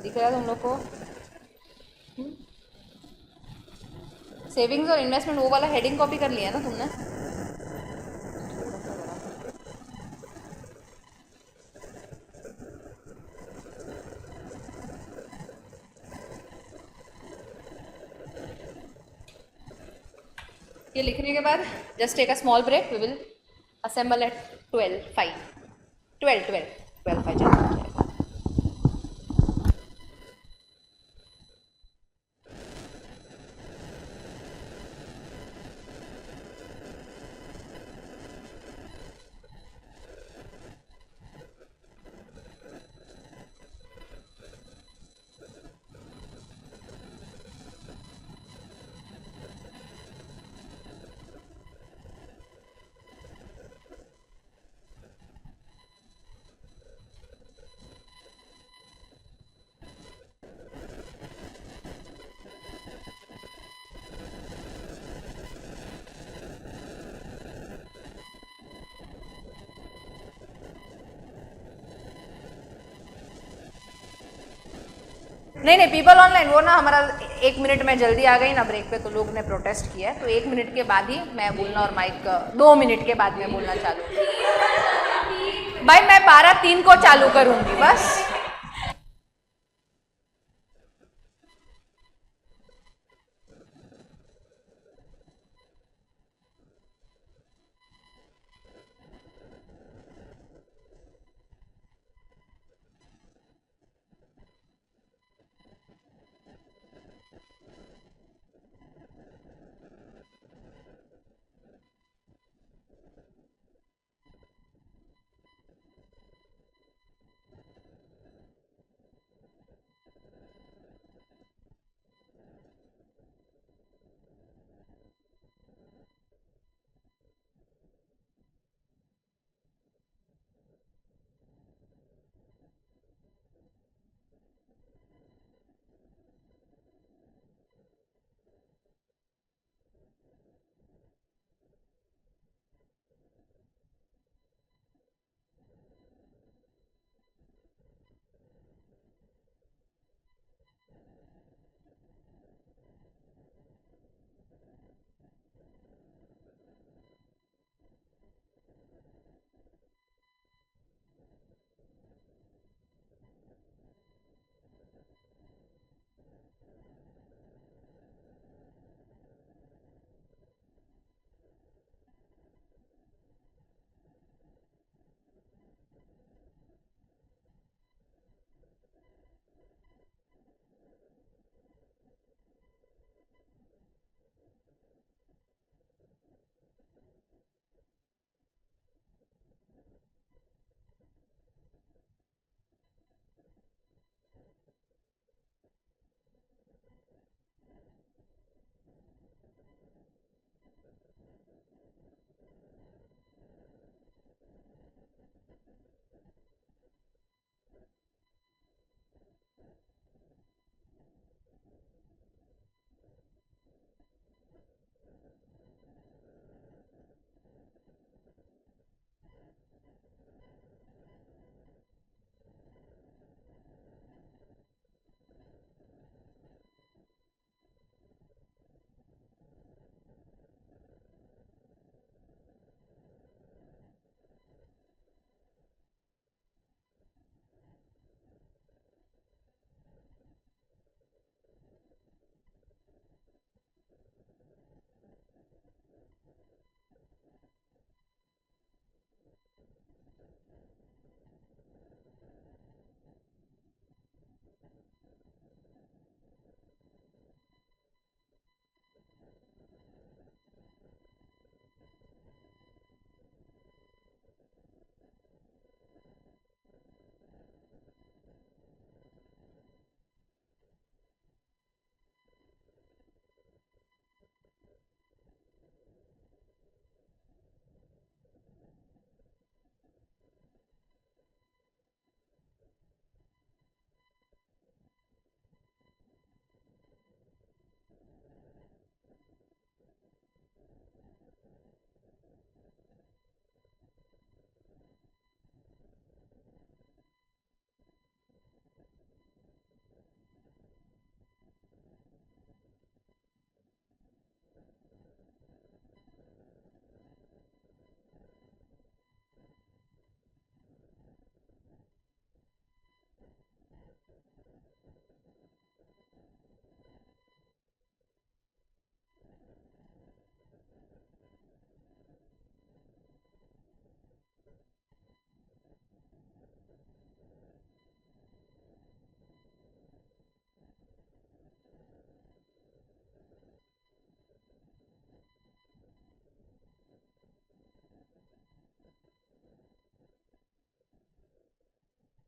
दिख रहा है तुम लोग को? सेविंग्स और इन्वेस्टमेंट वो वाला हेडिंग कॉपी कर लिया ना तुमने? ये लिखने के बाद just take a small break, we will assemble at 12:05, 12:12 12:05 नहीं नहीं, पीपल ऑनलाइन वो ना हमारा 1 मिनट में जल्दी आ गई ना ब्रेक पे, तो लोग ने प्रोटेस्ट किया है, तो 1 मिनट के बाद ही मैं बोलना, और माइक 2 मिनट के बाद मैं बोलना चालू। भाई मैं 12:03 को चालू करूंगी बस।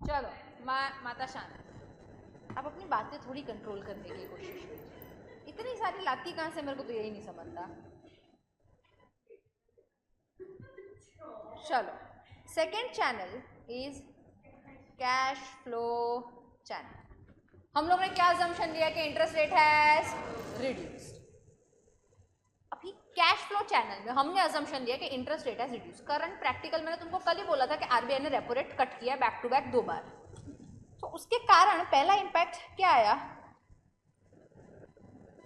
चलो माता शांत, आप अपनी बातें थोड़ी कंट्रोल करने की कोशिश कीजिए। इतनी सारी लाती कहाँ से, मेरे को तो यही नहीं समझता। चलो, second channel is cash flow channel. हम लोग ने क्या अजम्पशन लिया कि इंटरेस्ट रेट हैज रिड्यूस्ड। अभी कैश फ्लो चैनल में हमने अजम्पशन लिया कि interest rate has reduce. Current practical मैंने तुमको कल ही बोला था कि आरबीआई ने रेपो रेट कट किया बैक टू बैक 2 बार। तो उसके कारण पहला इम्पैक्ट क्या आया,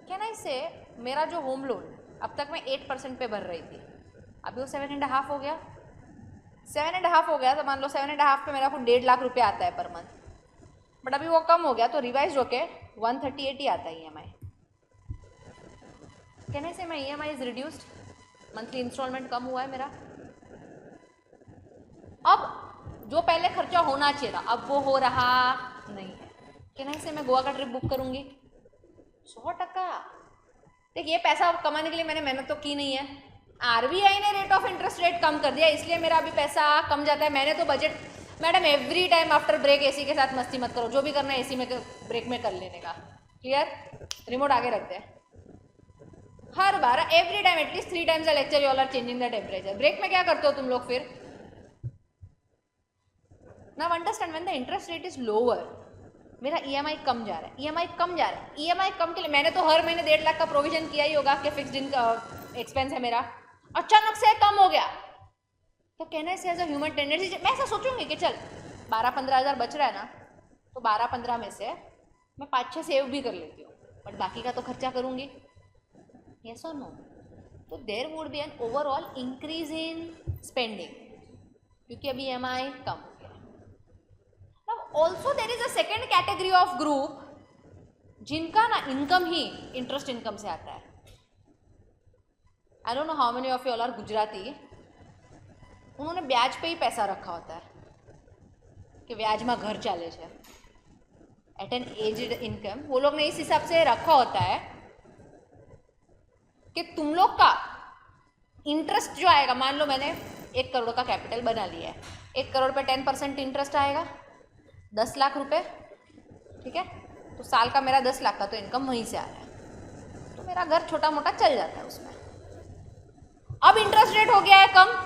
क्या ना, इससे मेरा जो होम लोन अब तक मैं 8% पे भर रही थी, अभी वो 7.5 हो गया। 7.5 हो गया तो मान लो 7.5 पे मेरा कुछ 1.5 लाख रुपये आता है पर मंथ, बट अभी वो कम हो गया तो रिवाइज होके 138 ही आता है EMI। कहने से मैं EMI is reduced, monthly instalment कम हुआ है मेरा। अब जो पहले खर्चा होना चाहिए था अब वो हो रहा नहीं है। कहने से मैं गोवा का ट्रिप बुक करूंगी 100%। देख, ये पैसा कमाने के लिए मैंने मेहनत तो की नहीं है, आरबीआई ने रेट ऑफ इंटरेस्ट रेट कम कर दिया इसलिए मेरा अभी पैसा कम जाता है। मैंने तो budget, madam every time after break AC के साथ मस्ती मत करो, जो भी करना है एसी में ब्रेक में कर लेने का। क्लियर? रिमोट आगे रखते हैं हर बार, every time at least 3 times a lecture you all are changing the temperature. Break में क्या करते हो तुम लोग फिर? Now understand, when the interest rate is lower मेरा EMI कम जा रहा है, EMI कम जा रहा है। EMI कम के लिए मैंने तो हर महीने 1.5 लाख का प्रोविजन किया ही होगा कि फिक्स्ड इनकम एक्सपेंस है मेरा, अचानक से कम हो गया तो कहने से एज अ ह्यूमन टेंडेंसी मैं ऐसा सोचूंगी कि चल 12-15 हज़ार बच रहा है ना, तो 12-15 में से मैं 5-6 सेव भी कर लेती हूँ, बट बाकी का तो खर्चा करूँगी। यस और नो? तो there would be an overall increase in spending क्योंकि अभी EMI कम हो गया। Now also there is a second category of group जिनका ना इनकम ही इंटरेस्ट इनकम से आता है। I don't know how many of you all are Gujarati, उन्होंने ब्याज पे ही पैसा रखा होता है कि ब्याज में घर चाले छे एट एन एज्ड इनकम। वो लोग ने इस हिसाब से रखा होता है कि तुम लोग का इंटरेस्ट जो आएगा, मान लो मैंने 1 करोड़ का कैपिटल बना लिया है, 1 करोड़ पे 10% इंटरेस्ट आएगा 10 लाख रुपए, ठीक है? तो साल का मेरा 10 लाख का तो इनकम वहीं से आ रहा है, तो मेरा घर छोटा मोटा चल जाता है उसमें। अब इंटरेस्ट रेट हो गया है कम,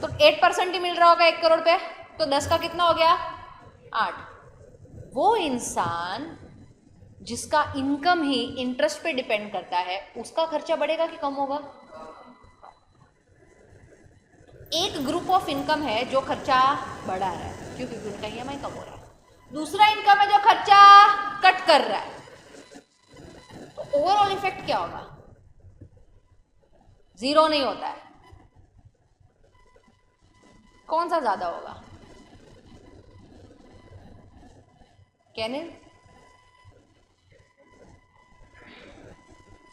तो 8% ही मिल रहा होगा 1 करोड़ पे, तो 10 का कितना हो गया 8। वो इंसान जिसका इनकम ही इंटरेस्ट पे डिपेंड करता है उसका खर्चा बढ़ेगा कि कम होगा? एक ग्रुप ऑफ इनकम है जो खर्चा बढ़ा रहा है क्योंकि उनका ईएमआई कम हो रहा है, दूसरा इनकम है जो खर्चा कट कर रहा है, तो ओवरऑल इफेक्ट क्या होगा? जीरो नहीं होता है। कौन सा ज्यादा होगा? कैनिन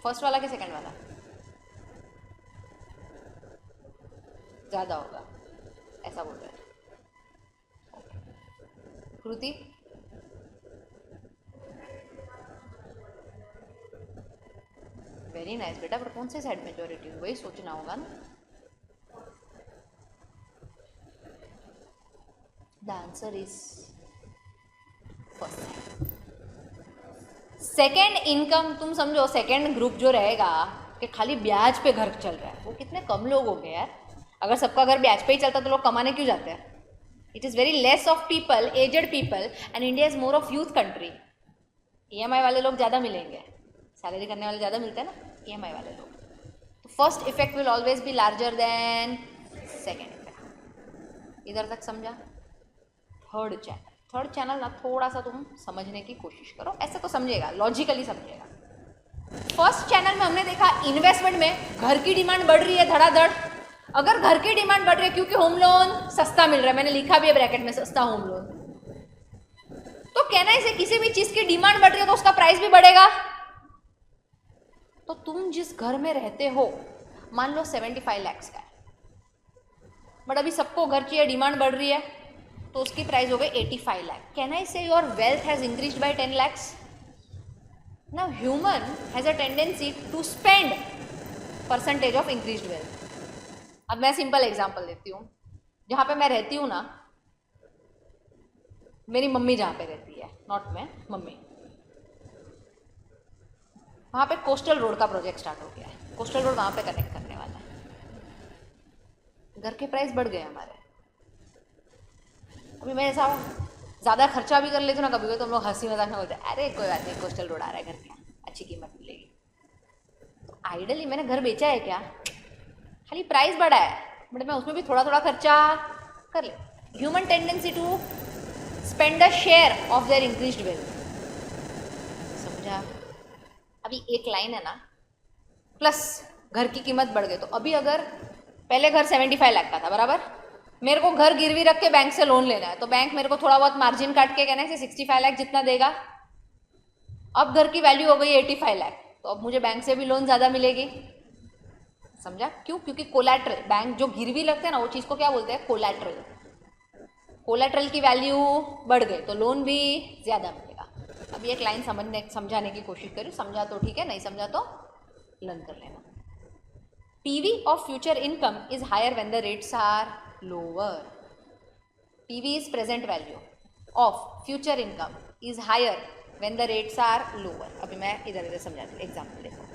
फर्स्ट वाला कि सेकंड वाला ज्यादा होगा ऐसा बोल रहे हैं? कृति वेरी नाइस बेटा, पर कौन से साइड मेजोरिटी वही सोचना होगा ना। The answer is first. Second income तुम समझो, सेकेंड ग्रुप जो रहेगा कि खाली ब्याज पे घर चल रहा है, वो कितने कम लोग हो गए यार। अगर सबका घर ब्याज पे ही चलता तो लोग कमाने क्यों जाते हैं? It is very less of people, aged people, and India is more of youth country. EMI वाले लोग ज़्यादा मिलेंगे, सैलरी करने वाले ज़्यादा मिलते हैं ना, ईएमआई वाले लोग। तो first effect will always be larger than second effect. इधर तक समझा? थर्ड चैनल ना थोड़ा सा तुम समझने की कोशिश करो, ऐसे तो समझेगा, लॉजिकली समझेगा। फर्स्ट चैनल में हमने देखा इन्वेस्टमेंट में घर की डिमांड बढ़ रही है धड़ाधड़। अगर घर की डिमांड बढ़ रही है क्योंकि होम लोन सस्ता मिल रहा है, मैंने लिखा भी है ब्रैकेट में सस्ता होम लोन, तो कहना इसे किसी भी चीज की डिमांड बढ़ रही है तो उसका प्राइस भी बढ़ेगा। तो तुम जिस घर में रहते हो मान लो 75 लाख का है, बट अभी सबको घर चाहिए, डिमांड बढ़ रही है, तो उसकी प्राइस हो गई 85 lakh. Can I say your wealth has increased by 10 lakhs? Now human has a tendency to spend percentage of increased wealth. अब मैं सिंपल एग्जांपल देती हूँ, जहाँ पे मैं रहती हूँ ना, मेरी मम्मी जहाँ पे रहती है, नॉट मैं, मम्मी, वहाँ पे कोस्टल रोड का प्रोजेक्ट स्टार्ट हो गया है। कोस्टल रोड वहाँ पे कनेक्ट करने वाला है। घर के प्राइस बढ़ गए हमारे। अभी मैं ऐसा ज़्यादा खर्चा भी कर लेती हूँ ना कभी, तो हम लोग हंसी मजाक में बोलते हैं अरे कोई बात नहीं, कोस्टल रोड आ रहा है, घर के अच्छी कीमत मिलेगी। तो आइडली मैंने घर बेचा है क्या? खाली प्राइस बढ़ा है, बट मैं उसमें भी थोड़ा थोड़ा खर्चा कर ले। Human tendency to spend a share of their increased wealth. समझा? अभी एक लाइन है ना, प्लस घर की कीमत बढ़ गई, तो अभी अगर पहले घर 75 लाख का था बराबर, मेरे को घर गिरवी रख के बैंक से लोन लेना है, तो बैंक मेरे को थोड़ा बहुत मार्जिन काट के कहना है 65 लाख जितना देगा। अब घर की वैल्यू हो गई 85 लाख, तो अब मुझे बैंक से भी लोन ज़्यादा मिलेगी। समझा? क्यों? क्योंकि कोलैटरल, बैंक जो गिरवी लगते हैं ना, वो चीज़ को क्या बोलते हैं? कोलैटरल। कोलैटरल की वैल्यू बढ़ गई तो लोन भी ज़्यादा मिलेगा। अभी एक लाइन समझाने की कोशिश करूँ, समझा तो ठीक है, नहीं समझा तो लर्न कर लेना। PV of future income is higher when the rates are lower. PV is present value of future income is higher when the rates are lower. अभी मैं इधर समझाती हूँ, एग्जाम्पल देखो।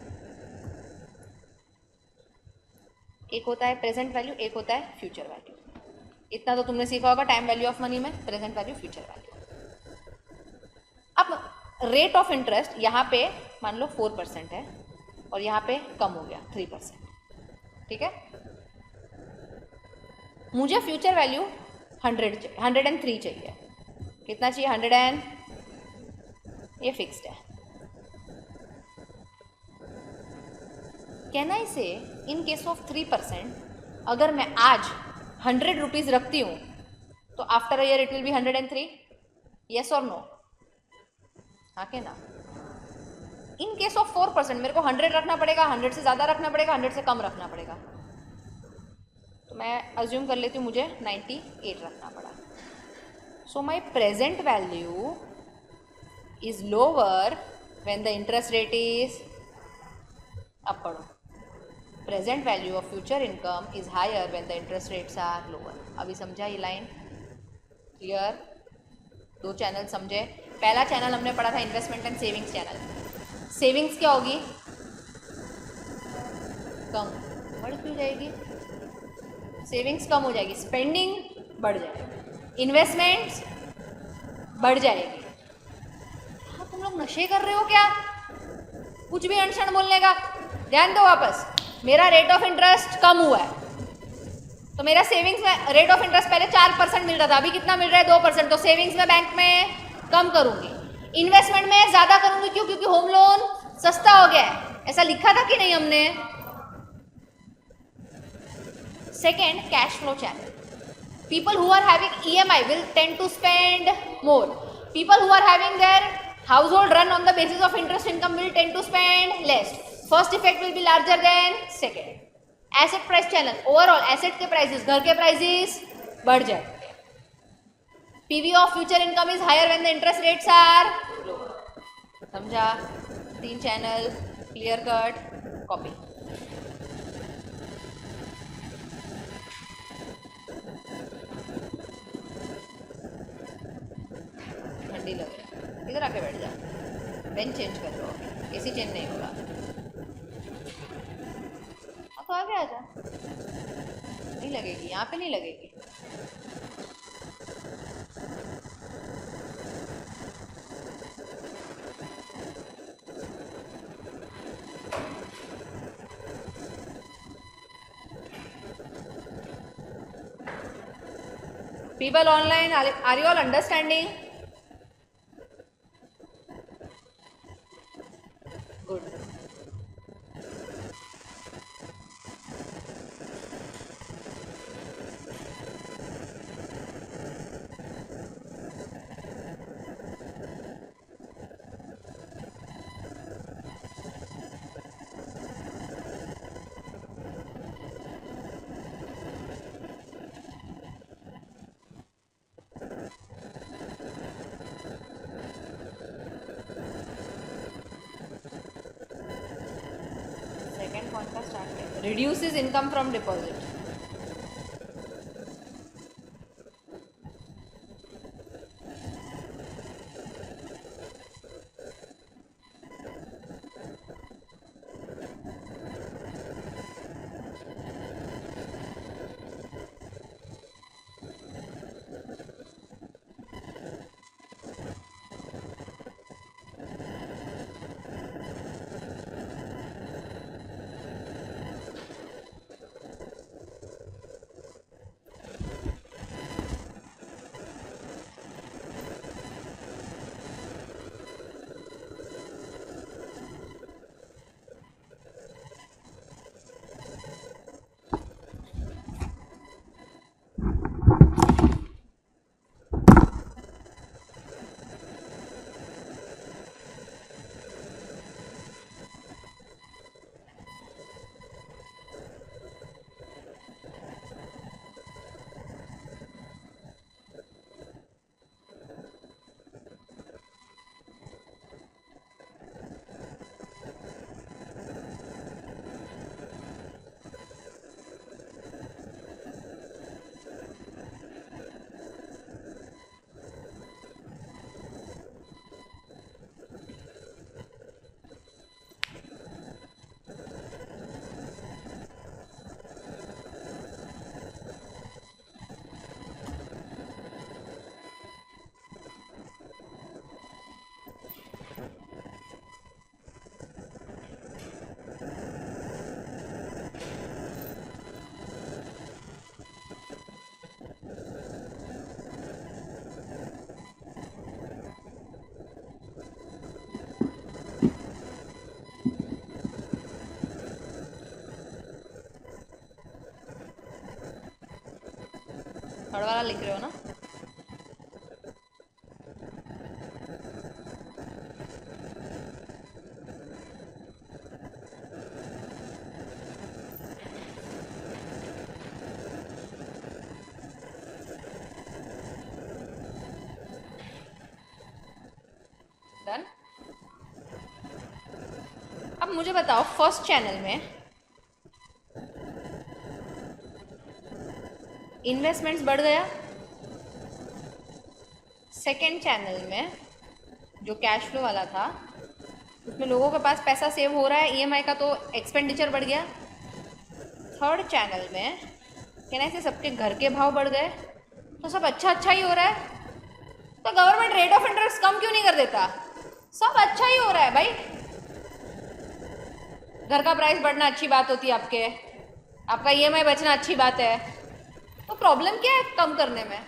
एक होता है प्रेजेंट वैल्यू, एक होता है फ्यूचर वैल्यू। इतना तो तुमने सीखा होगा टाइम वैल्यू ऑफ मनी में, प्रेजेंट वैल्यू, फ्यूचर वैल्यू। अब रेट ऑफ इंटरेस्ट यहाँ पे मान लो 4% है और यहाँ पे कम हो गया 3%, ठीक है? मुझे फ्यूचर वैल्यू 103 चाहिए। कितना चाहिए? 100, ये फिक्स्ड है। कैन आई से इन केस ऑफ 3%, अगर मैं आज 100 रुपीज़ रखती हूँ तो after a year it will be 103? Yes और नो? हाँ के ना? इन केस ऑफ 4% मेरे को 100 रखना पड़ेगा, 100 से ज़्यादा रखना पड़ेगा, 100 से कम रखना पड़ेगा। तो मैं अज्यूम कर लेती हूँ मुझे 98 रखना पड़ा। So my present value is lower when the interest rate is, अब पढ़ो, present value of future income is higher when the interest rates are lower. अभी समझा ये लाइन? क्लियर? 2 चैनल समझे? पहला चैनल हमने पढ़ा था investment and savings channel. Savings क्या होगी? कम। बढ़ क्यों जाएगी? सेविंग्स कम हो जाएगी, स्पेंडिंग बढ़ जाएगी, इन्वेस्टमेंट्स बढ़ जाएगी। हाँ, तुम लोग नशे कर रहे हो क्या? कुछ भी अनशन बोलने का। ध्यान दो वापस, मेरा रेट ऑफ इंटरेस्ट कम हुआ है तो मेरा सेविंग्स में रेट ऑफ इंटरेस्ट पहले 4% मिल रहा था, अभी कितना मिल रहा है? 2%। तो सेविंग्स में बैंक में कम करूंगी, इन्वेस्टमेंट में ज्यादा करूंगी। क्यों? क्योंकि होम लोन सस्ता हो गया है। ऐसा लिखा था कि नहीं हमने? Second, cash flow channel. People who are having EMI will tend to spend more. People who are having their household run on the basis of interest income will tend to spend less. First effect will be larger than second. Asset price channel, overall asset के prices, घर के prices बढ़ जाएंगे. PV of future income is higher when the interest rates are low. समझा? 3 channel, clear cut, copy. ठंडी लग रही है, इधर आके बैठ जा, बेंच चेंज कर लो, एसी चेंज नहीं होगा। हाँ तो आगे आ जा, नहीं लगेगी, यहाँ पे नहीं लगेगी। People online, are you all understanding? Good. Second point का start है, reduces income from deposit. Third वाला लिख रहे हो ना? डन। अब मुझे बताओ, फर्स्ट चैनल में इन्वेस्टमेंट्स बढ़ गया, सेकेंड चैनल में जो कैश फ्लो वाला था उसमें लोगों के पास पैसा सेव हो रहा है, ईएमआई का तो एक्सपेंडिचर बढ़ गया। थर्ड चैनल में कहना से सबके घर के भाव बढ़ गए तो सब अच्छा अच्छा ही हो रहा है, तो गवर्नमेंट रेट ऑफ इंटरेस्ट कम क्यों नहीं कर देता? सब अच्छा ही हो रहा है भाई। घर का प्राइस बढ़ना अच्छी बात होती है आपके, आपका ईएमआई बचना अच्छी बात है, तो प्रॉब्लम क्या है कम करने में?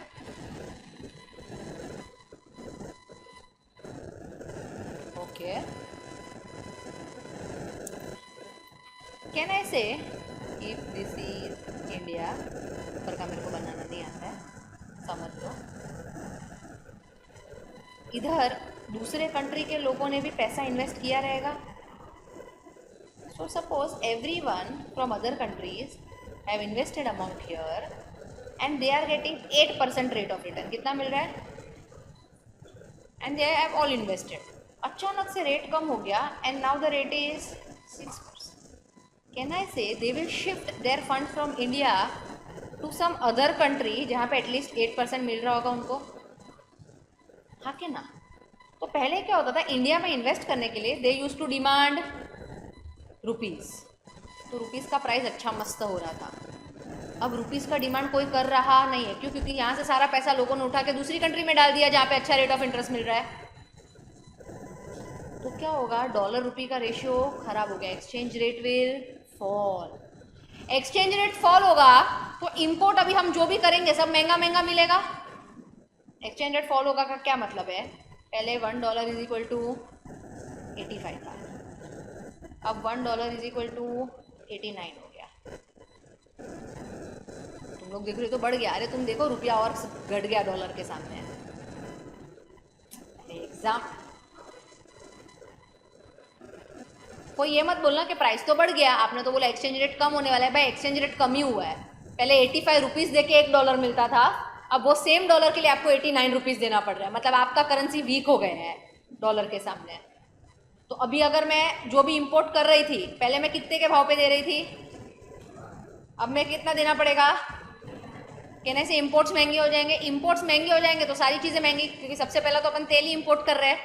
ओके, कैन आई से इफ दिस इज इंडिया, ऊपर का मेरे को बनाना नहीं आता है, समझ लो। इधर दूसरे कंट्री के लोगों ने भी पैसा इन्वेस्ट किया रहेगा। So suppose everyone from other countries have invested amount here and they are getting 8% rate of return. कितना मिल रहा है? And they have all invested. अचानक से रेट कम हो गया and now the rate is 6%. Can I say they will shift their funds from India to some other country जहाँ पे at least 8% मिल रहा होगा उनको? हाँ कि ना? तो पहले क्या होता था, इंडिया में इन्वेस्ट करने के लिए दे यूज टू डिमांड रुपीज़, तो रुपीज़ का प्राइस अच्छा मस्त हो रहा था। अब रुपीज़ का डिमांड कोई कर रहा नहीं है, क्यों? क्योंकि यहाँ से सारा पैसा लोगों ने उठा के दूसरी कंट्री में डाल दिया जहाँ पे अच्छा रेट ऑफ इंटरेस्ट मिल रहा है। तो क्या होगा, डॉलर रुपी का रेशियो खराब हो गया, exchange rate will fall. Exchange rate fall होगा तो इंपोर्ट अभी हम जो भी करेंगे सब महंगा महंगा मिलेगा। एक्सचेंज रेट फॉल होगा का क्या मतलब है, पहले $1 इज इक्वल टू 85 था, अब $1 इज इक्वल टू 89 हो गया। तुम लोग देख रहे हो तो बढ़ गया, अरे तुम देखो रुपया और घट गया डॉलर के सामने। एग्जाम कोई ये मत बोलना कि प्राइस तो बढ़ गया, आपने तो बोला एक्सचेंज रेट कम होने वाला है। भाई एक्सचेंज रेट कम ही हुआ है, पहले 85 रुपीज़ दे के $1 मिलता था, अब वो सेम डॉलर के लिए आपको 89 रुपीज़ देना पड़ रहा है। मतलब आपका करेंसी वीक हो गया है डॉलर के सामने। तो अभी अगर मैं जो भी इंपोर्ट कर रही थी, पहले मैं कितने के भाव पे दे रही थी, अब मैं कितना देना पड़ेगा? कहने से इंपोर्ट्स महंगे हो जाएंगे, इंपोर्ट्स महंगे हो जाएंगे तो सारी चीज़ें महंगी, क्योंकि सबसे पहला तो अपन तेल ही इंपोर्ट कर रहे हैं,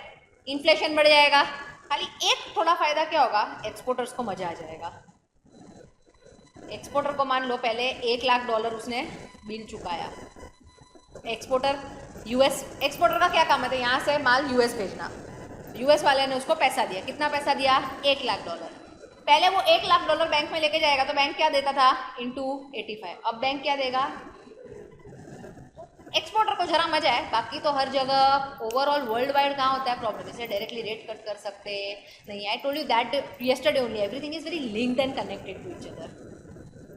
इन्फ्लेशन बढ़ जाएगा। खाली एक थोड़ा फायदा क्या होगा, एक्सपोर्टर्स को मजा आ जाएगा। एक्सपोर्टर को मान लो पहले $1 लाख उसने बिल चुकाया, एक्सपोर्टर यूएस, एक्सपोर्टर का क्या काम है, यहाँ से माल यूएस भेजना, यूएस वाले ने उसको पैसा दिया, कितना पैसा दिया? $1 लाख। पहले वो $1 लाख बैंक में लेके जाएगा तो बैंक क्या देता था? इंटू 85। अब बैंक क्या देगा? एक्सपोर्टर को जरा मजा है, बाकी तो हर जगह ओवरऑल वर्ल्ड वाइड कहाँ होता है प्रॉब्लम, इसे डायरेक्टली रेट कट कर सकते नहीं। I told you that yesterday only, everything is very linked and connected to each other.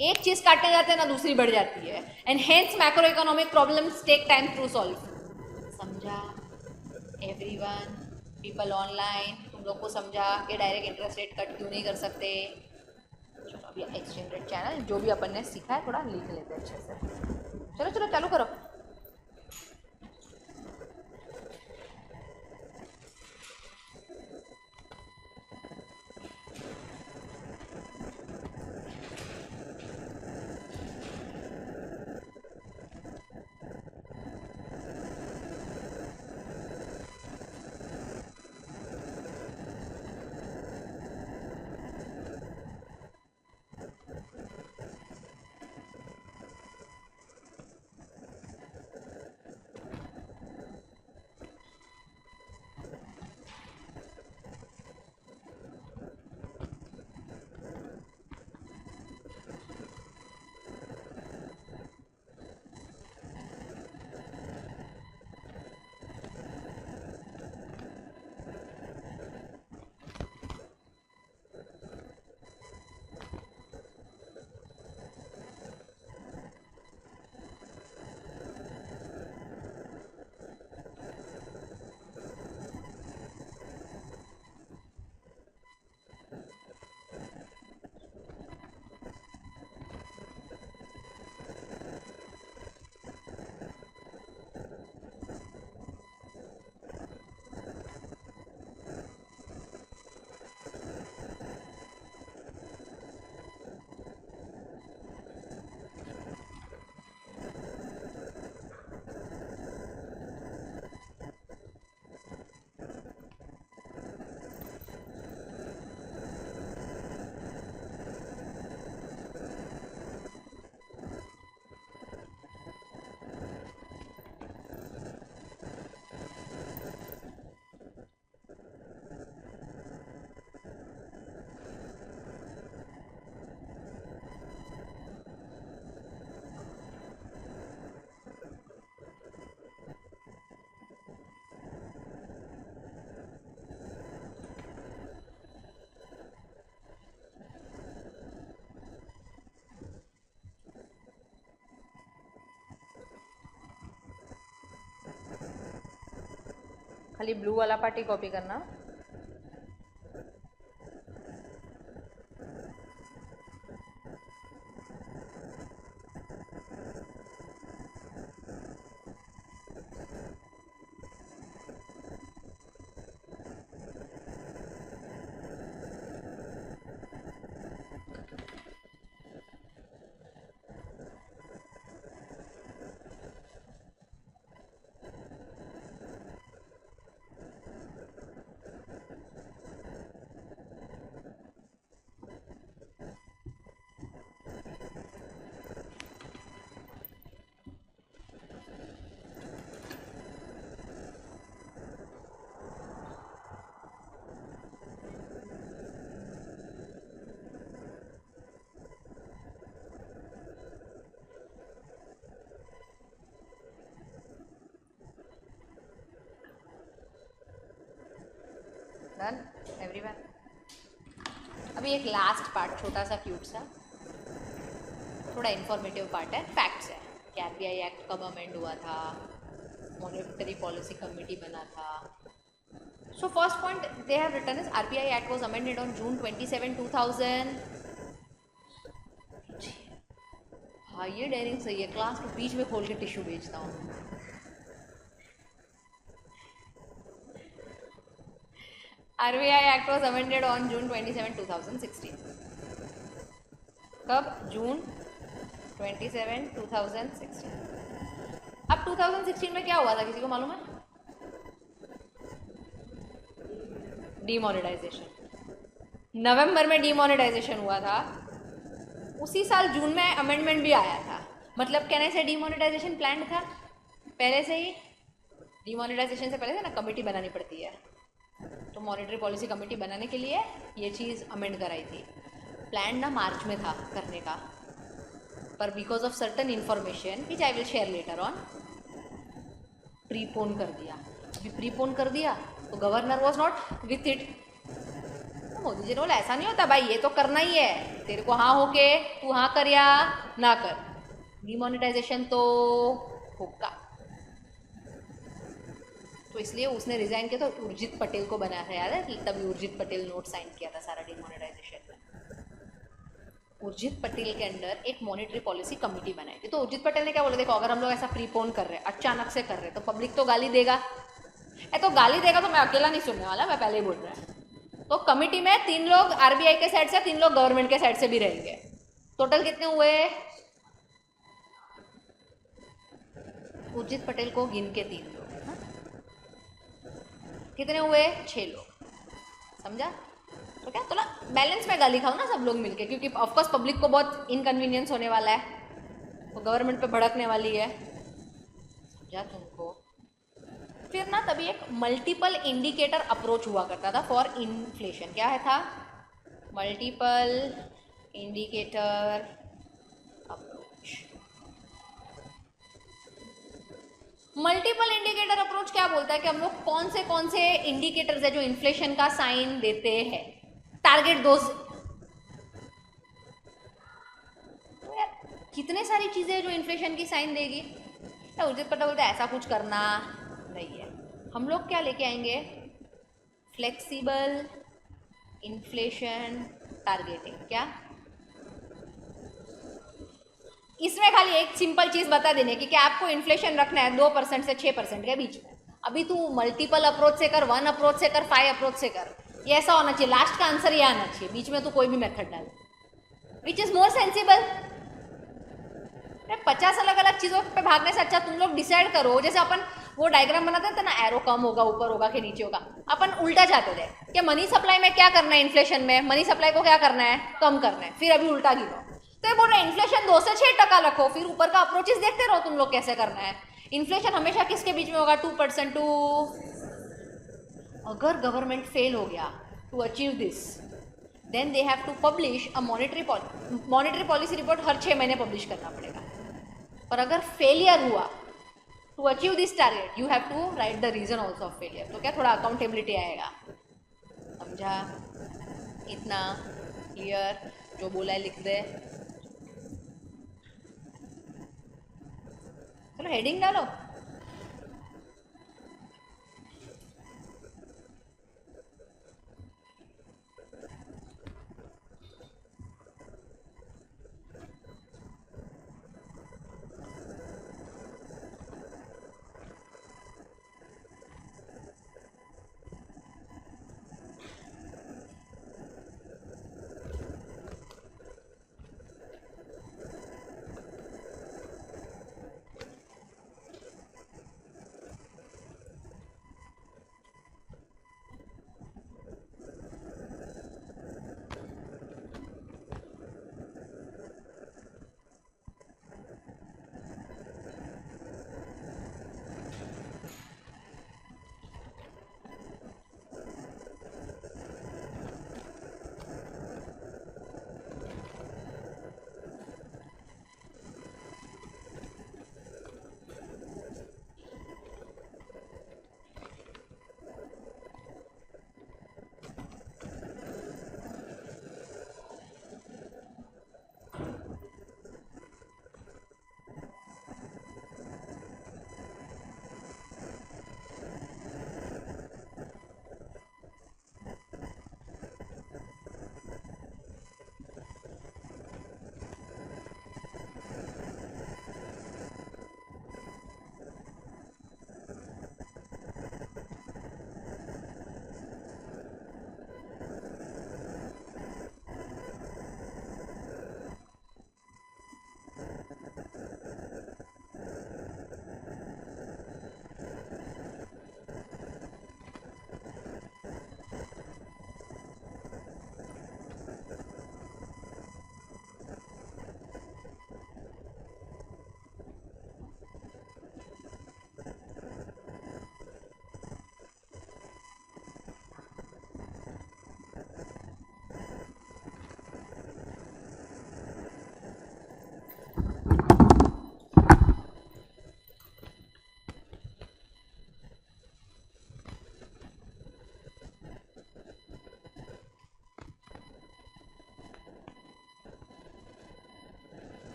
एक चीज काटने जाते हैं ना दूसरी बढ़ जाती है, and hence macro economic problems take time to solve. समझा एवरीवन? पीपल ऑनलाइन, तुम लोग को समझा कि डायरेक्ट इंटरेस्ट रेट कट क्यों नहीं कर सकते? चलो अभी एक्सचेंज रेट चैनल जो भी अपन ने सीखा है थोड़ा लिख लेते हैं अच्छे से। चलो चलो चालू करो। खाली ब्लू वाला पार्ट ही कॉपी करना। Done everyone. अभी एक लास्ट पार्ट छोटा सा क्यूट सा थोड़ा इंफॉर्मेटिव पार्ट है, फैक्ट्स है कि आरबीआई एक्ट कब अमेंड हुआ था, मॉनेटरी पॉलिसी कमेटी बना था। So first point they have written is RBI act was amended on June 27, 2000। हाँ ये डेयरिंग सही है, क्लास के बीच में खोल के टिश्यू बेचता हूँ। RBI Act was amended on June 27, 2016. कब? जून 27, 2016। अब 2016 में क्या हुआ था, किसी को मालूम है? डीमोनेटाइजेशन। नवंबर में डीमोनेटाइजेशन हुआ था, उसी साल जून में अमेंडमेंट भी आया था। मतलब कहने से डीमोनेटाइजेशन प्लान था पहले से ही। डीमोनेटाइजेशन से पहले से ना कमेटी बनानी पड़ती है, तो मॉनेटरी पॉलिसी कमेटी बनाने के लिए ये चीज़ अमेंड कराई थी। प्लान ना मार्च में था करने का, पर because of certain information which I will share later on prepone कर दिया। अभी प्रीपोन कर दिया तो governor was not with it. तो मोदी जी ने बोला ऐसा नहीं होता भाई, ये तो करना ही है, तेरे को हाँ होके तू हाँ कर या ना कर, डीमोनेटाइजेशन तो होगा। तो इसलिए उसने रिजाइन किया, तो उर्जित पटेल को बनाया था, याद है कि तभी उर्जित पटेल नोट साइन किया था सारा डीमोनेटाइजेशन में। उर्जित पटेल के अंडर एक मॉनेटरी पॉलिसी कमेटी बनाई थी। तो उर्जित पटेल ने क्या बोला, देखो अगर हम लोग ऐसा प्रीपोन कर रहे हैं, अचानक से कर रहे हैं, तो पब्लिक तो गाली देगा। तो गाली देगा तो मैं अकेला नहीं सुनने वाला, मैं पहले ही बोल रहा हूँ। तो कमेटी में 3 लोग आरबीआई के साइड से, 3 लोग गवर्नमेंट के साइड से भी रहेंगे। टोटल कितने हुए? उर्जित पटेल को गिन के 3 लोग, कितने हुए? 6 लोग। समझा? तो क्या थोड़ा बैलेंस में गाली खाओ ना सब लोग मिलके, क्योंकि ऑफकोर्स पब्लिक को बहुत इनकन्वीनियंस होने वाला है, वो गवर्नमेंट पे भड़कने वाली है। समझा तुमको? फिर ना तभी एक मल्टीपल इंडिकेटर अप्रोच हुआ करता था फॉर इन्फ्लेशन। क्या है था? Multiple indicator approach. Multiple indicator approach क्या बोलता है कि हम लोग कौन से इंडिकेटर्स है जो इन्फ्लेशन का साइन देते हैं, टारगेट दोज। तो यार कितने सारी चीजें हैं जो इन्फ्लेशन की साइन देगी। उर्जित पटेल बोलते ऐसा कुछ करना नहीं है, हम लोग क्या लेके आएंगे? Flexible inflation targeting. क्या? इसमें खाली एक सिंपल चीज बता देने की कि आपको इन्फ्लेशन रखना है 2% से 6% के बीच में। अभी तू मल्टीपल अप्रोच से कर, 1 अप्रोच से कर, 5 अप्रोच से कर, ये ऐसा होना चाहिए, लास्ट का आंसर ये आना चाहिए, बीच में तू कोई भी मेथड डाल, विच इज मोर सेंसिबल। 50 अलग अलग चीजों पे भागने से अच्छा तुम लोग डिसाइड करो। जैसे अपन वो डायग्राम बनाते थे ना, एरो कम होगा, ऊपर होगा कि नीचे होगा, अपन उल्टा जाते थे कि मनी सप्लाई में क्या करना है, इन्फ्लेशन में मनी सप्लाई को क्या करना है, कम करना है, फिर अभी उल्टा गिनो। तो ये बोल रहे इन्फ्लेशन 2 से 6% रखो, फिर ऊपर का अप्रोचेस देखते रहो तुम लोग कैसे करना है। इन्फ्लेशन हमेशा किसके बीच में होगा? 2% टू। अगर गवर्नमेंट फेल हो गया to achieve this, then they have to publish a monetary policy report, हर 6 महीने पब्लिश करना पड़ेगा। पर अगर फेलियर हुआ to achieve this target, you have to write the reason also of failure. तो क्या थोड़ा अकाउंटेबिलिटी आएगा। समझा? इतना क्लियर? जो बोला है लिख दे। चलो हेडिंग डालो।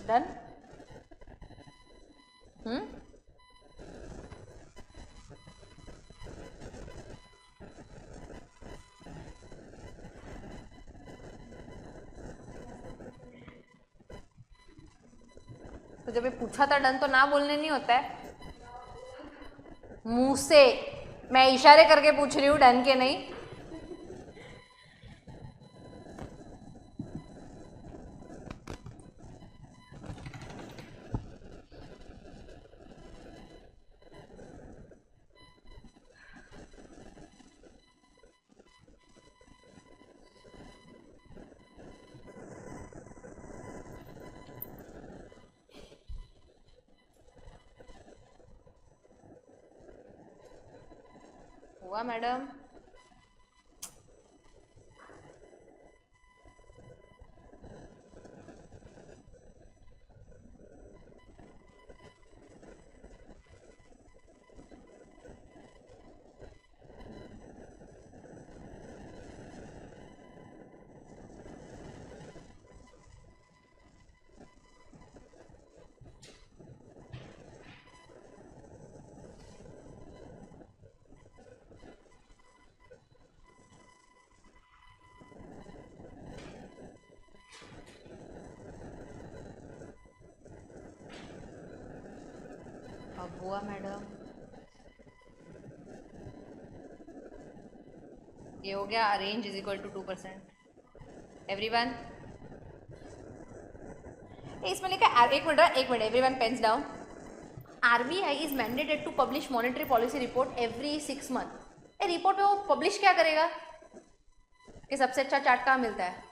डन? तो जब ये पूछा था डन तो ना बोलने नहीं होता है मुंह से। मैं इशारे करके पूछ रही हूँ डन के नहीं। हुआ मैडम? अब हुआ मैडम? ये हो गया arrange is equal to 2%। Everyone इसमें लिखा है, एक minute everyone pens down. RBI is mandated to publish monetary policy report every 6 month. A report में वो पब्लिश क्या करेगा कि सबसे अच्छा चार्ट कहाँ मिलता है?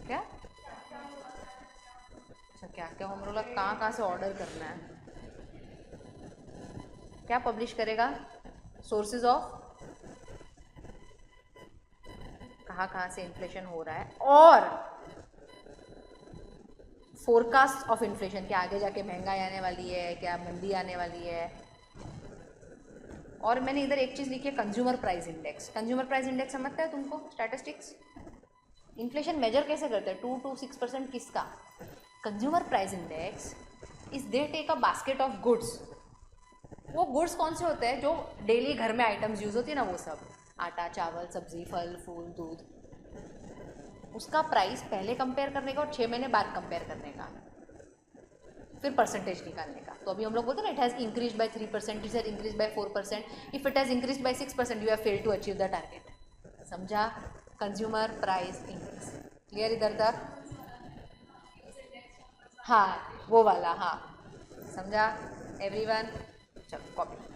क्या अच्छा क्या क्या हम लोग कहाँ से ऑर्डर करना है? क्या पब्लिश करेगा? सोर्सेज ऑफ कहाँ से इन्फ्लेशन हो रहा है और फोरकास्ट ऑफ इन्फ्लेशन, क्या आगे जाके महंगाई आने वाली है, क्या मंदी आने वाली है। और मैंने इधर एक चीज़ लिखी है consumer price index. Consumer price index समझता है तुमको? स्टैटिस्टिक्स इन्फ्लेशन मेजर कैसे करते हैं? 2 to 6% किसका? Consumer price index is they take a basket of goods. वो गुड्स कौन से होते हैं? जो डेली घर में आइटम्स यूज होती है ना, वो सब आटा चावल सब्जी फल फूल दूध, उसका प्राइस पहले कंपेयर करने का और 6 महीने बाद कंपेयर करने का, फिर परसेंटेज निकालने का। तो अभी हम लोग बोलते हैं ना, it has increase by 3%, it has increase by 4%। If it has increase by 6% you have failed to achieve the target. समझा? कंज्यूमर प्राइस इंडेक्स क्लियर इधर तक? हाँ वो वाला, हाँ समझा एवरीवन? चलो कॉपी।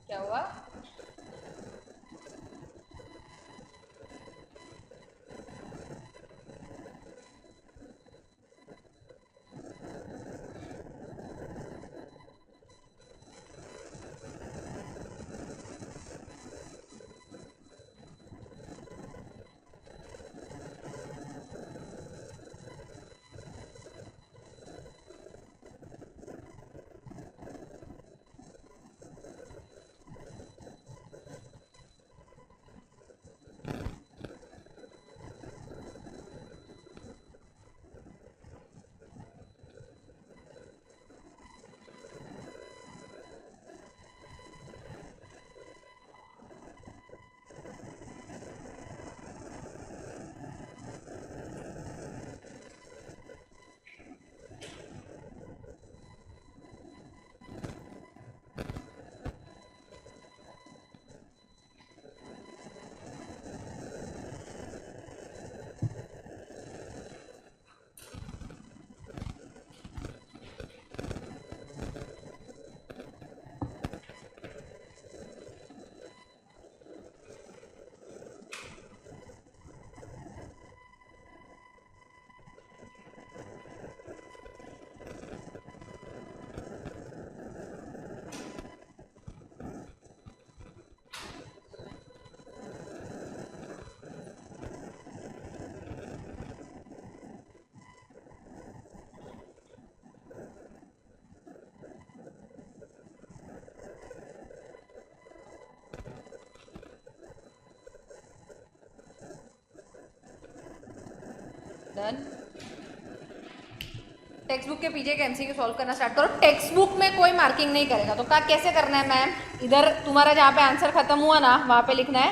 क्या हुआ? डन। टेक्स्ट बुक के पीछे के एमसीक्यू सॉल्व करना स्टार्ट करो। टेक्स्ट बुक में कोई मार्किंग नहीं करेगा, तो कैसे करना है मैम? इधर तुम्हारा जहाँ पे आंसर खत्म हुआ ना, वहाँ पे लिखना है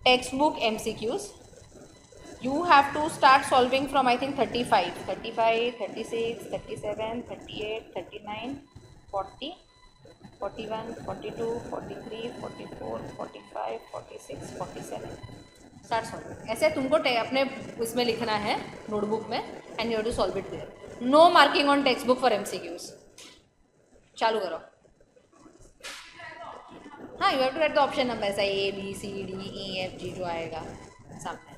text book MCQs. You have to start solving from I think 35, 36, 37, 38, 39, 40, 41, 42, 43, 44, 45, 46, 47. Start solving. ऐसे तुमको अपने उसमें लिखना है नोटबुक में and you have to solve it there. No marking on textbook for MCQs. चालू करो। हाँ, you have to write the option number ऐसा A, B, C, D, E, F, G जो आएगा सामने।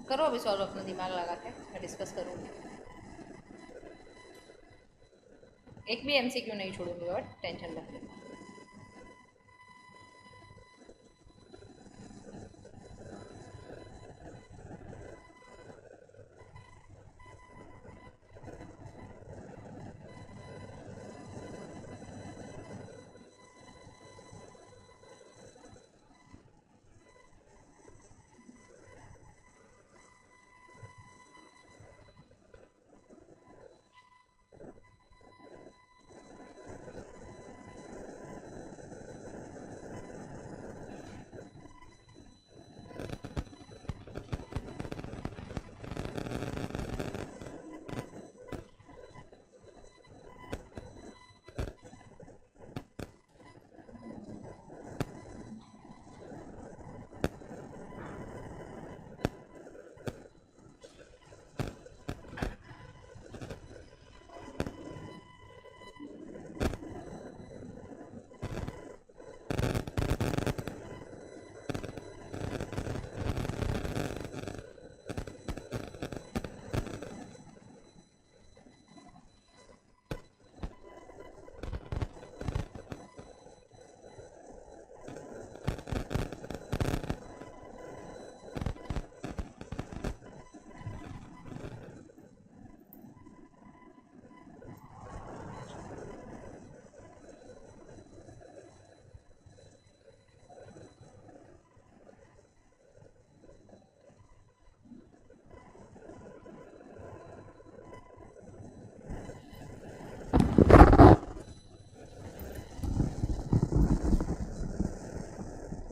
करो अभी सॉल्व अपना दिमाग लगा के, मैं डिस्कस करूँगी। एक भी एमसीक्यू नहीं छोड़ूंगी और टेंशन मत लेना।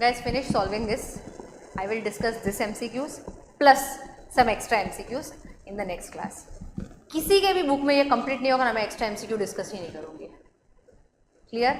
Guys, finish solving this. I will discuss this MCQs plus some extra MCQs in the next class. किसी के भी बुक में ये कंप्लीट नहीं होगा ना, मैं एक्स्ट्रा MCQ डिस्कस ही नहीं करूँगी। क्लियर?